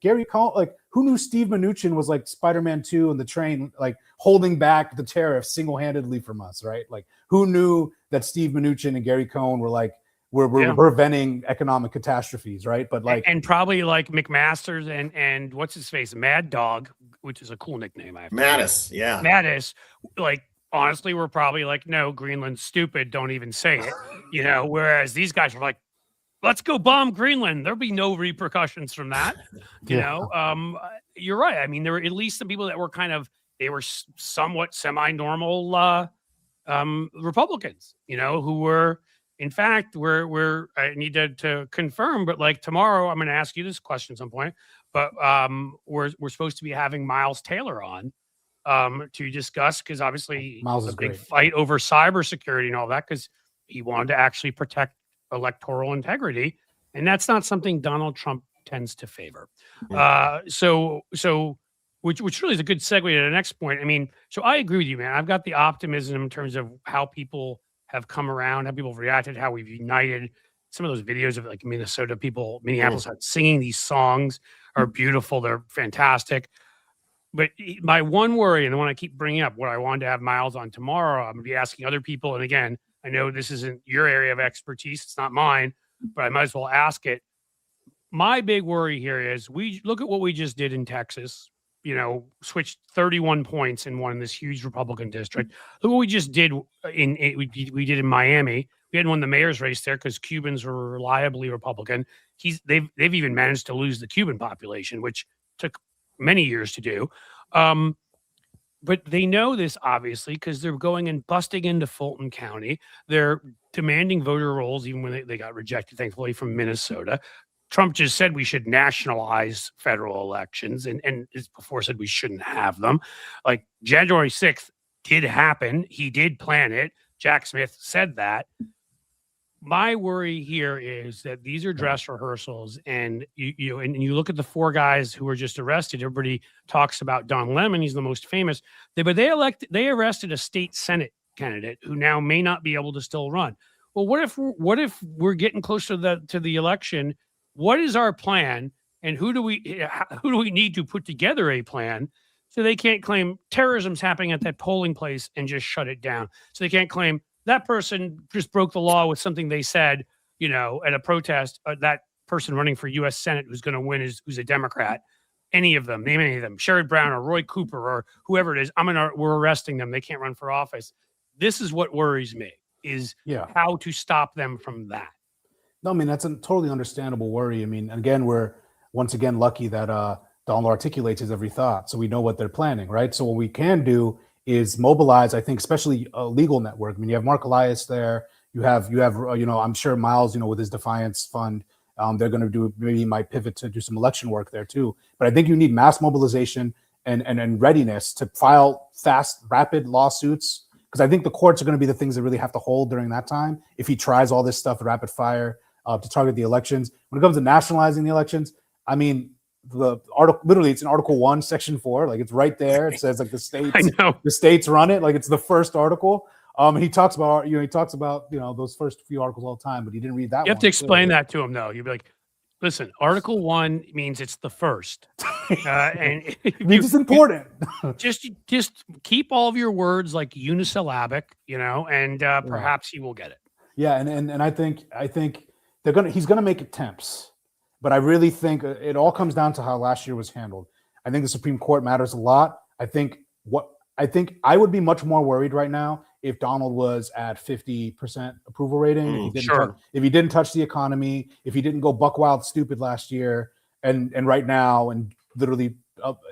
Gary Cohn. Like who knew Steve Mnuchin was like Spider-Man 2 and the train, like holding back the tariffs single-handedly from us, right? Like who knew that Steve Mnuchin and Gary Cohn were like we're preventing economic catastrophes, right? But like and probably like McMaster's and what's his face, Mad Dog, which is a cool nickname. Mattis, yeah, Mattis. Like honestly, we're probably like, no, Greenland's stupid. Don't even say it. Whereas these guys were like, let's go bomb Greenland. There'll be no repercussions from that. You're right. I mean, there were at least some people that were they were somewhat semi-normal Republicans, who were. In fact, I need to confirm, but like tomorrow, I'm going to ask you this question at some point. But we're supposed to be having Miles Taylor on to discuss because obviously Miles is a big fight over cybersecurity and all that because he wanted to actually protect electoral integrity, and that's not something Donald Trump tends to favor. Which really is a good segue to the next point. I mean, so I agree with you, man. I've got the optimism in terms of how people have come around, how people have reacted, how we've united. Some of those videos of like Minneapolis singing these songs are beautiful. They're fantastic. But my one worry, and the one I keep bringing up, what I wanted to have Miles on tomorrow, I'm going to be asking other people. And again, I know this isn't your area of expertise. It's not mine, but I might as well ask it. My big worry here is we look at what we just did in Texas, switched 31 points and won this huge Republican district. Look what we just did we did in Miami. We hadn't won the mayor's race there because Cubans were reliably Republican. They've even managed to lose the Cuban population, which took many years to do. But they know this obviously because they're going and busting into Fulton County. They're demanding voter rolls, even when they got rejected, thankfully, from Minnesota. Trump just said we should nationalize federal elections and before said we shouldn't have them. Like January 6th did happen. He did plan it. Jack Smith said that. My worry here is that these are dress rehearsals, and you look at the 4 guys who were just arrested. Everybody talks about Don Lemon; he's the most famous. They arrested a state senate candidate who now may not be able to still run. Well, what if we're getting closer to the election? What is our plan, and who do we need to put together a plan so they can't claim terrorism's happening at that polling place and just shut it down? So they can't claim that person just broke the law with something they said, at a protest. That person running for U.S. Senate who's going to win who's a Democrat. Any of them, name any of them, Sherrod Brown or Roy Cooper or whoever it is. We're arresting them. They can't run for office. This is what worries me: is how to stop them from that. No, I mean that's a totally understandable worry. I mean, again, we're once again lucky that Donald articulates his every thought, so we know what they're planning, right? So what we can do is mobilize, I think, especially a legal network. I mean, you have Mark Elias there. You have, I'm sure Miles, with his Defiance Fund, they're going to do, maybe might pivot to do some election work there too. But I think you need mass mobilization and readiness to file fast, rapid lawsuits, because I think the courts are going to be the things that really have to hold during that time. If he tries all this stuff rapid fire to target the elections, when it comes to nationalizing the elections, I mean, the article literally it's in Article 1, Section 4, like it's right there. It says like the states run it, like it's the first article. And he talks about those first few articles all the time, but he didn't read that. You have to explain that to him though. You'd be like, listen, Article 1 means it's the first, and it's important. just keep all of your words like unisyllabic, and perhaps he will get it. Yeah, and I think he's gonna make attempts. But I really think it all comes down to how last year was handled. I think the Supreme Court matters a lot. I think I would be much more worried right now if Donald was at 50% approval rating. If he didn't touch the economy, if he didn't go buck wild stupid last year, and right now and literally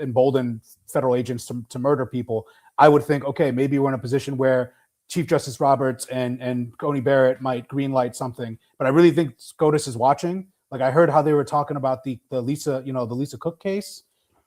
embolden federal agents to murder people, I would think, okay, maybe we're in a position where Chief Justice Roberts and Coney Barrett might greenlight something. But I really think SCOTUS is watching. Like I heard how they were talking about the Lisa Cook case,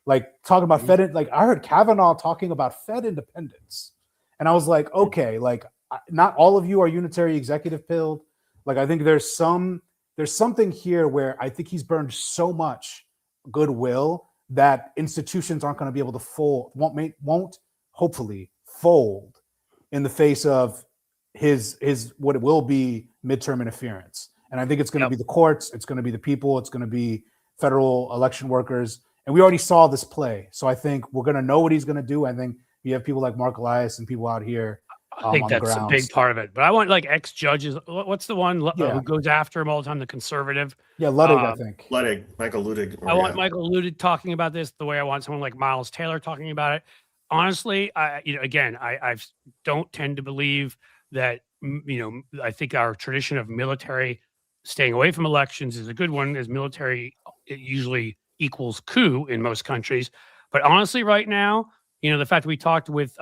like talking about Fed. Like I heard Kavanaugh talking about Fed independence, and I was like, okay, like not all of you are unitary executive pilled. Like I think there's something here where I think he's burned so much goodwill that institutions aren't going to be able to won't hopefully fold in the face of his what it will be midterm interference. And I think it's going to be the courts, it's going to be the people, it's going to be federal election workers. And we already saw this play. So I think we're going to know what he's going to do. I think we have people like Mark Elias and people out here. I think that's a big part of it. But I want like ex-judges. What's the one who goes after him all the time? The conservative. Yeah, Ludwig, I think. Michael Ludwig. I want Michael Ludwig talking about this the way I want someone like Miles Taylor talking about it. Honestly, I don't tend to believe that, I think our tradition of military staying away from elections is a good one, as military it usually equals coup in most countries. But honestly, right now, the fact that we talked with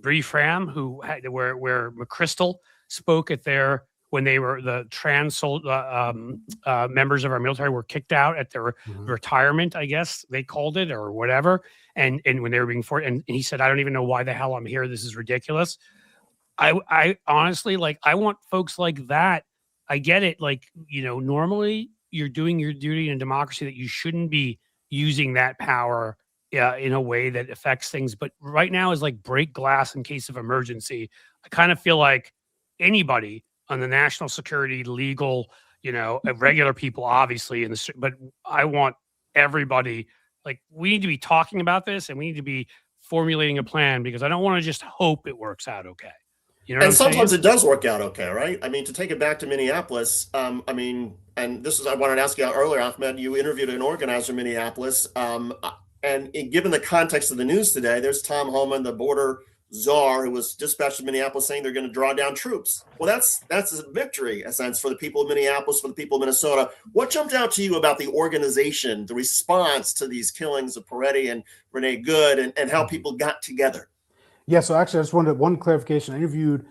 Bree Fram, who had where McChrystal spoke at when they were the trans members of our military were kicked out at their retirement, I guess they called it or whatever, and when they were being forced, and he said, I don't even know why the hell I'm here. This is ridiculous. I honestly I want folks like that. I get it. Normally you're doing your duty in a democracy that you shouldn't be using that power in a way that affects things. But right now is like break glass in case of emergency. I kind of feel like anybody on the national security, legal, regular people, obviously, but I want everybody, we need to be talking about this and we need to be formulating a plan, because I don't want to just hope it works out okay. And sometimes it does work out okay, right? I mean, to take it back to Minneapolis, and this is, I wanted to ask you earlier, Ahmed, you interviewed an organizer in Minneapolis. And given the context of the news today, there's Tom Homan, the border czar, who was dispatched to Minneapolis saying they're going to draw down troops. Well, that's a victory, a sense, for the people of Minneapolis, for the people of Minnesota. What jumped out to you about the organization, the response to these killings of Peretti and Renee Good, and how people got together? Yeah, so actually, I just wanted one clarification. I interviewed,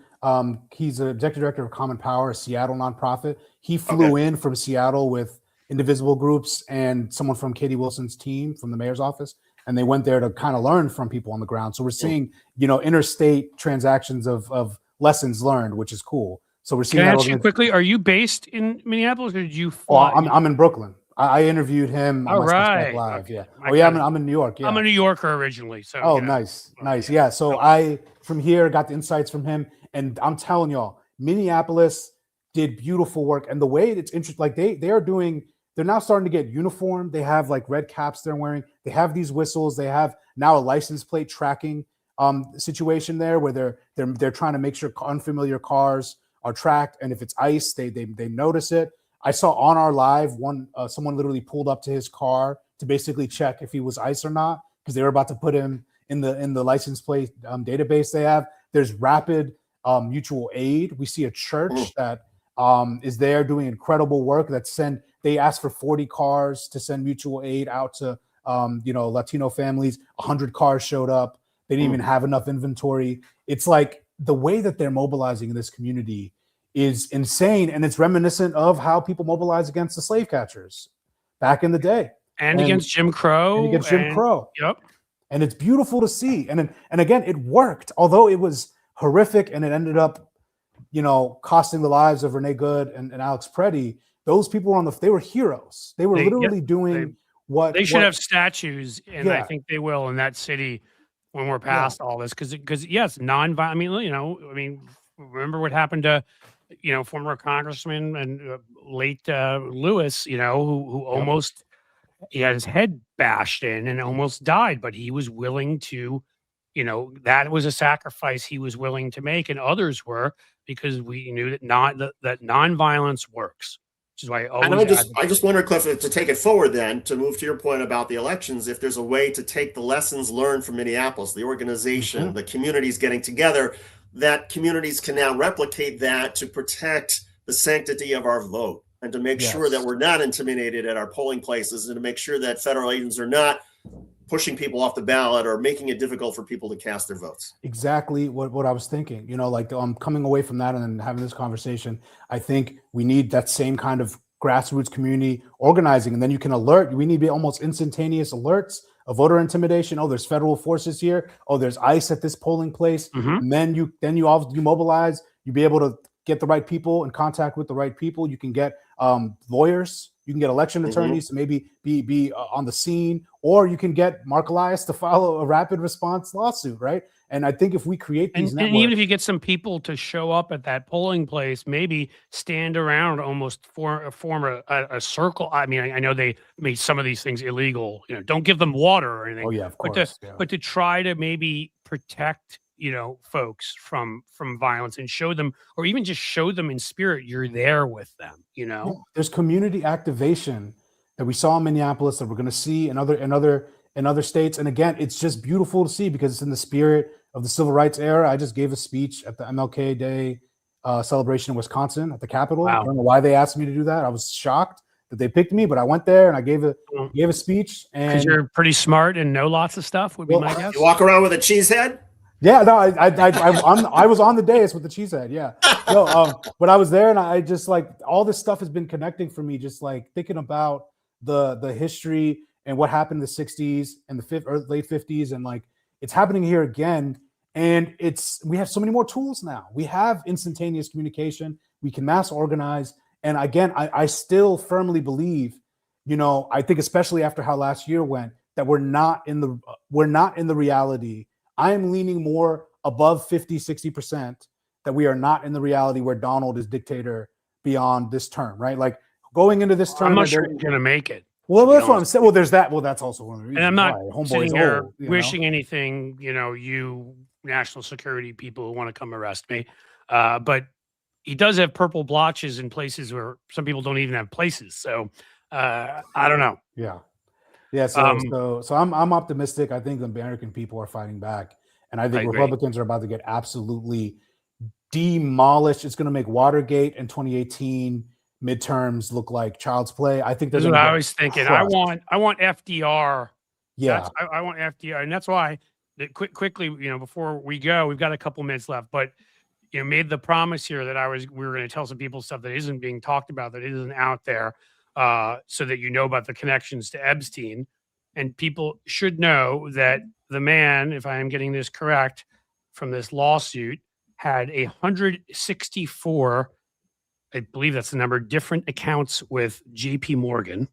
he's the executive director of Common Power, a Seattle nonprofit. He flew in from Seattle with Indivisible Groups and someone from Katie Wilson's team from the mayor's office, and they went there to kind of learn from people on the ground. So we're seeing, interstate transactions of lessons learned, which is cool. So we're seeing. Can I ask you quickly? Are you based in Minneapolis, or did you fly? Oh, I'm in Brooklyn. I interviewed him. All right. Live. Okay. Yeah. Oh yeah, I'm in New York. Yeah. I'm a New Yorker originally. So. Oh, nice. Yeah. So I from here got the insights from him, and I'm telling y'all, Minneapolis did beautiful work. And the way it's interesting, like they're now starting to get uniform. They have like red caps they're wearing. They have these whistles. They have now a license plate tracking situation there where they're trying to make sure unfamiliar cars are tracked, and if it's ICE, they notice it. I saw on our live someone literally pulled up to his car to basically check if he was ICE or not, because they were about to put him in the license plate database they have. There's rapid mutual aid. We see a church that is there doing incredible work. They asked for 40 cars to send mutual aid out to Latino families. 100 cars showed up. They didn't even have enough inventory. It's like the way that they're mobilizing in this community is insane, and it's reminiscent of how people mobilize against the slave catchers back in the day, and against Jim Crow. Yep. And it's beautiful to see. And again, it worked, although it was horrific, and it ended up, costing the lives of Renee Good and Alex Peretti. Those people were they were heroes. They were literally doing what they should have statues, and I think they will in that city when we're past all this, because yes, non-violent. Remember what happened to former Congressman and late Lewis, who almost he had his head bashed in and almost died, but he was willing to, that was a sacrifice he was willing to make, and others were, because we knew that nonviolence works. Which is why I just wonder, Cliff, to take it forward then, to move to your point about the elections, if there's a way to take the lessons learned from Minneapolis, the organization, the communities getting together, that communities can now replicate that to protect the sanctity of our vote, and to make sure that we're not intimidated at our polling places, and to make sure that federal agents are not pushing people off the ballot or making it difficult for people to cast their votes. Exactly what I was thinking. Coming away from that and then having this conversation, I think we need that same kind of grassroots community organizing, and then you can alert. We need to be almost instantaneous alerts of voter intimidation. Oh, there's federal forces here. Oh, there's ICE at this polling place. And then you mobilize. You be able to get the right people in contact with the right people. You can get lawyers. You can get election attorneys to maybe be on the scene, or you can get Mark Elias to file a rapid response lawsuit, right? And I think if we create these networks, and even if you get some people to show up at that polling place, maybe stand around, almost form a circle. I know they made some of these things illegal. Don't give them water or anything. Oh yeah, of course. But to try to maybe protect folks from violence, and show them, or even just show them in spirit, you're there with them. There's community activation that we saw in Minneapolis that we're going to see in other states. And again, it's just beautiful to see, because it's in the spirit of the civil rights era. I just gave a speech at the MLK Day celebration in Wisconsin at the Capitol. Wow. I don't know why they asked me to do that. I was shocked that they picked me, but I went there and I gave a speech. And because you're pretty smart and know lots of stuff, would be my guess. You walk around with a cheese head? Yeah, no, I was on the dais with the cheese head. Yeah, but I was there, and I just all this stuff has been connecting for me. Just thinking about the history and what happened in the '60s and the late '50s, and it's happening here again. And we have so many more tools now. We have instantaneous communication. We can mass organize. And again, I still firmly believe, I think especially after how last year went, that we're not in the reality. I am leaning more above 50, 60% that we are not in the reality where Donald is dictator beyond this term, right? Going into this term, I'm not sure he's going to make it. Well, that's what I'm saying. Well, there's that. Well, that's also one of the reasons. And I'm not sitting here wishing anything, you national security people who want to come arrest me. But he does have purple blotches in places where some people don't even have places. So I don't know. Yeah. Yeah, so I'm optimistic. I think the American people are fighting back, and I think Republicans are about to get absolutely demolished. It's going to make Watergate and 2018 midterms look like child's play. I think this is what I was thinking. Crushed. I want FDR. Yeah, I want FDR, and that's why quickly, before we go, we've got a couple minutes left, but made the promise here that we were going to tell some people stuff that isn't being talked about, that isn't out there, so that about the connections to Epstein. And people should know that the man, if I am getting this correct, from this lawsuit, had 164, I believe that's the number, different accounts with JP Morgan,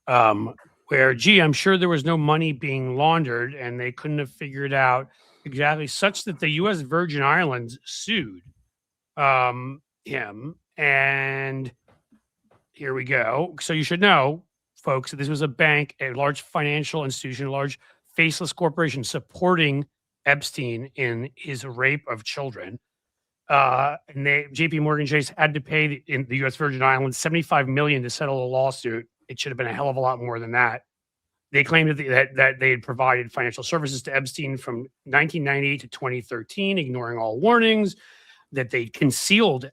where, I'm sure there was no money being laundered and they couldn't have figured out exactly, such that the U.S. Virgin Islands sued him. And here we go. So you should know, folks, that this was a bank, a large financial institution, a large faceless corporation supporting Epstein in his rape of children. And JP Morgan Chase had to pay in the U.S. Virgin Islands $75 million to settle a lawsuit. It should have been a hell of a lot more than that. They claimed that they had provided financial services to Epstein from 1990 to 2013, ignoring all warnings, that they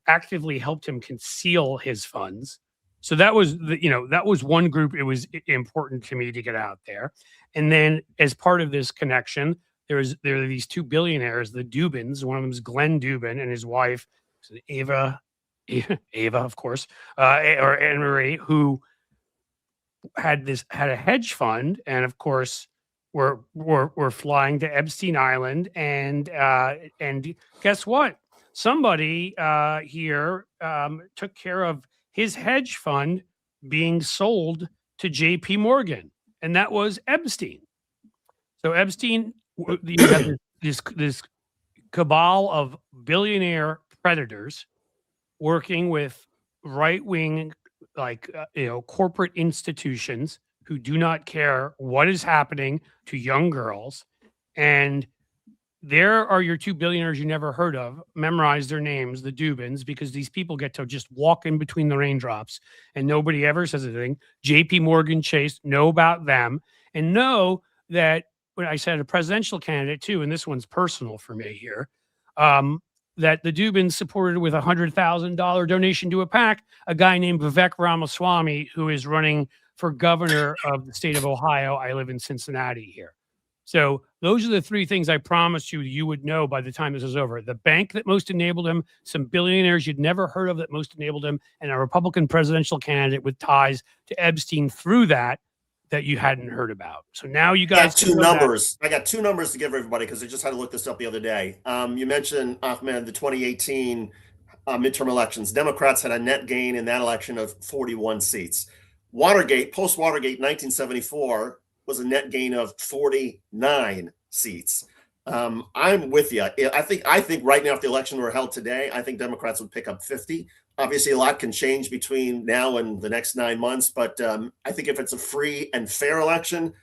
actively helped him conceal his funds. So that was that was one group. It was important to me to get out there. And then, as part of this connection, there are these two billionaires, the Dubins. One of them is Glenn Dubin and his wife, Ava, of course, or Anne Marie, who had a hedge fund, and of course were flying to Epstein Island, and guess what? Somebody here took care of his hedge fund being sold to JP Morgan, and that was Epstein. So Epstein, you have this cabal of billionaire predators working with right-wing, corporate institutions who do not care what is happening to young girls. And there are your two billionaires you never heard of. Memorize their names, the Dubins, because these people get to just walk in between the raindrops and nobody ever says anything. JP Morgan Chase, know about them, and know that when I said a presidential candidate too, and this one's personal for me here, that the Dubins supported with $100,000 donation to a PAC, a guy named Vivek Ramaswamy, who is running for governor of the state of Ohio. I live in Cincinnati here. So those are the three things I promised you would know by the time this is over. The bank that most enabled him, some billionaires you'd never heard of that most enabled him, and a Republican presidential candidate with ties to Epstein through that you hadn't heard about. So now you guys got two numbers. I got two numbers to give everybody because I just had to look this up the other day. You mentioned, Ahmed, the 2018 midterm elections. Democrats had a net gain in that election of 41 seats. Watergate, post-Watergate, 1974, was a net gain of 49 seats. I'm with you. I think right now, if the election were held today, I think Democrats would pick up 50. Obviously, a lot can change between now and the next 9 months, but I think if it's a free and fair election,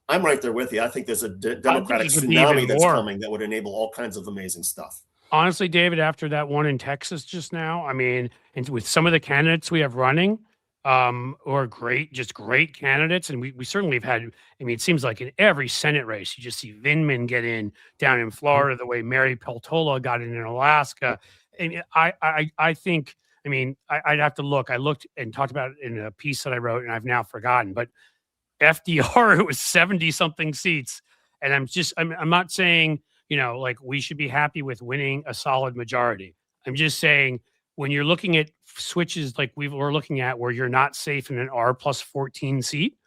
I'm right there with you. I think there's a Democratic tsunami that's coming that would enable all kinds of amazing stuff. Honestly, David, after that one in Texas just now, I mean, and with some of the candidates we have running, or great candidates, and we certainly have had. I mean, it seems like in every Senate race, you just see Vindman get in down in Florida, the way Mary Peltola got in Alaska. And I think. I mean, I'd have to look. I looked and talked about it in a piece that I wrote, and I've now forgotten. But FDR, it was 70-something seats, and I'm not saying like we should be happy with winning a solid majority. I'm just saying, when you're looking at switches like we're looking at, where you're not safe in an R+14 seat,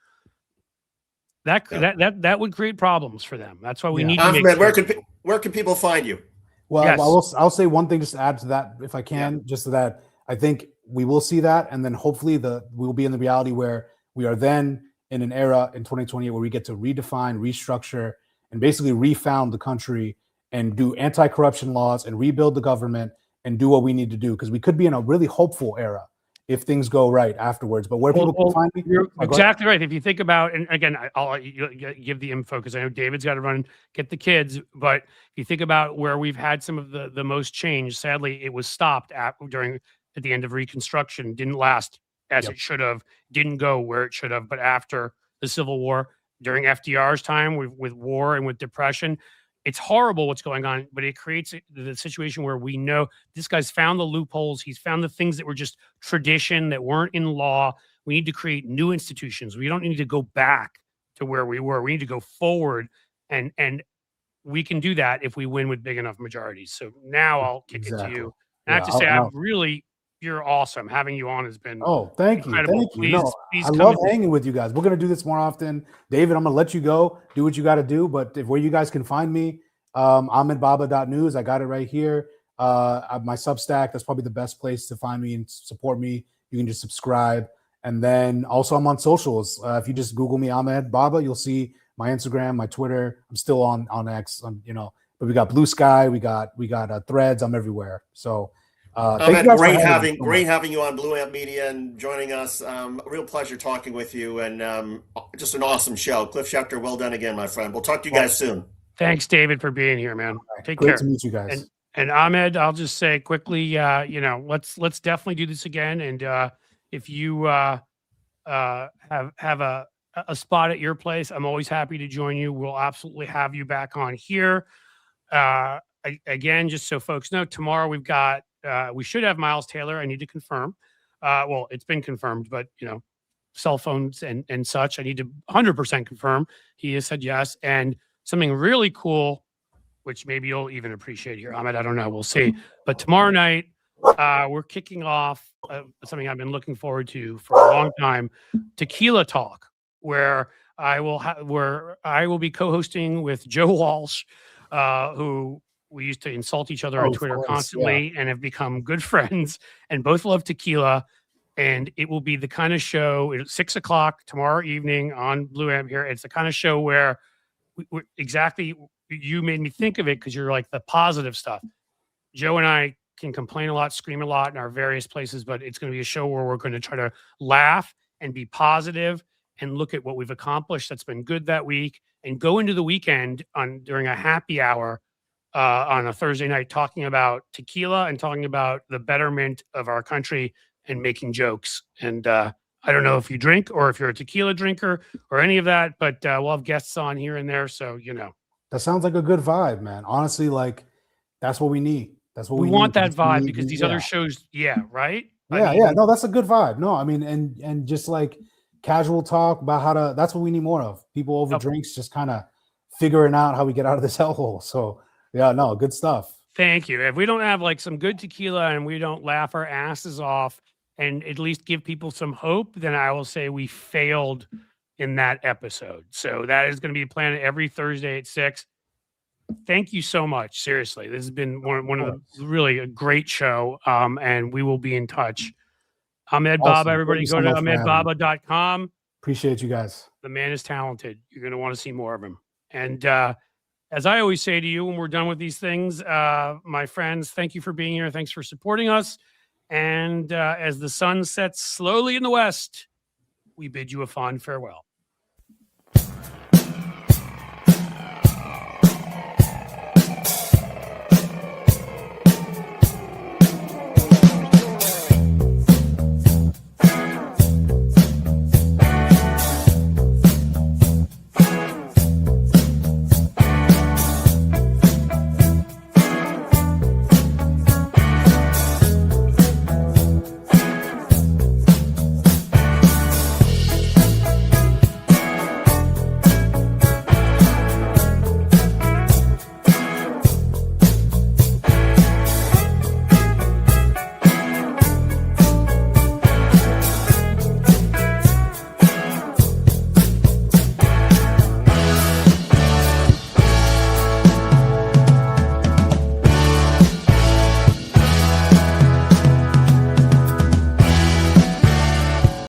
that would create problems for them. That's why we need to make sure. Where can people find you? Well, yes. I'll say one thing just to add to that, if I can, just so that I think we will see that, and then hopefully we'll be in the reality where we are then in an era in 2028 where we get to redefine, restructure, and basically refound the country and do anti-corruption laws and rebuild the government and do what we need to do, because we could be in a really hopeful era if things go right afterwards. But where people can find me, you're exactly right. If you think about, and again, I'll give the info because I know David's got to run and get the kids. But if you think about where we've had some of the most change, sadly, it was stopped at the end of Reconstruction. Didn't last as it should have. Didn't go where it should have. But after the Civil War, during FDR's time with war and with depression. It's horrible what's going on, but it creates the situation where we know this guy's found the loopholes. He's found the things that were just tradition, that weren't in law. We need to create new institutions. We don't need to go back to where we were. We need to go forward, and we can do that if we win with big enough majorities. So now I'll kick it to you. And I have to say, you're awesome. Having you on has been thank incredible. You. Thank you. Please I love hanging with you guys. We're going to do this more often. David, I'm going to let you go. Do what you got to do. But where you guys can find me, ahmedbaba.news. I got it right here. My Substack, that's probably the best place to find me and support me. You can just subscribe. And then also I'm on socials. If you just Google me, Ahmed Baba, you'll see my Instagram, my Twitter. I'm still on X, but we got Blue Sky. We got Threads. I'm everywhere. So, Ahmed, great having you on Blue Amp Media and joining us. A real pleasure talking with you, and just an awesome show. Cliff Schecter, well done again, my friend. We'll talk to you guys soon. Thanks, David, for being here, man. Take Great care. to meet you guys. And Ahmed, I'll just say quickly, let's definitely do this again. And if you have a spot at your place, I'm always happy to join you. We'll absolutely have you back on here. Again, just so folks know, tomorrow we've got. We should have Miles Taylor. I need to confirm. Well, it's been confirmed, but cell phones and such, I need to 100% confirm. He has said yes. And something really cool, which maybe you'll even appreciate here, Ahmed. I don't know. We'll see. But tomorrow night, we're kicking off something I've been looking forward to for a long time, Tequila Talk, where I will be co-hosting with Joe Walsh, who we used to insult each other on Twitter constantly and have become good friends, and both love tequila. And it will be the kind of show at 6 o'clock tomorrow evening on Blue Amp here. It's the kind of show where exactly you made me think of it, because you're like the positive stuff. Joe and I can complain a lot, scream a lot in our various places, but it's going to be a show where we're going to try to laugh and be positive and look at what we've accomplished that's been good that week, and go into the weekend during a happy hour on a Thursday night talking about tequila and talking about the betterment of our country and making jokes. And I don't know if you drink or if you're a tequila drinker or any of that, but we'll have guests on here and there. So, that sounds like a good vibe, man. Honestly, like that's what we need. That's what we want, that vibe, because these other shows, right? No, that's a good vibe. No, I mean, and just like casual talk about that's what we need more of. People over drinks, just kind of figuring out how we get out of this hellhole. So good stuff. Thank you. If we don't have like some good tequila and we don't laugh our asses off and at least give people some hope, then I will say we failed in that episode. So that is going to be planned every Thursday at 6. Thank you so much. Seriously, this has been one of the really a great show. And we will be in touch. Ahmed Baba, everybody go to ahmedbaba.com. Appreciate you guys. The man is talented. You're going to want to see more of him. And as I always say to you when we're done with these things, my friends, thank you for being here. Thanks for supporting us. And as the sun sets slowly in the west, we bid you a fond farewell.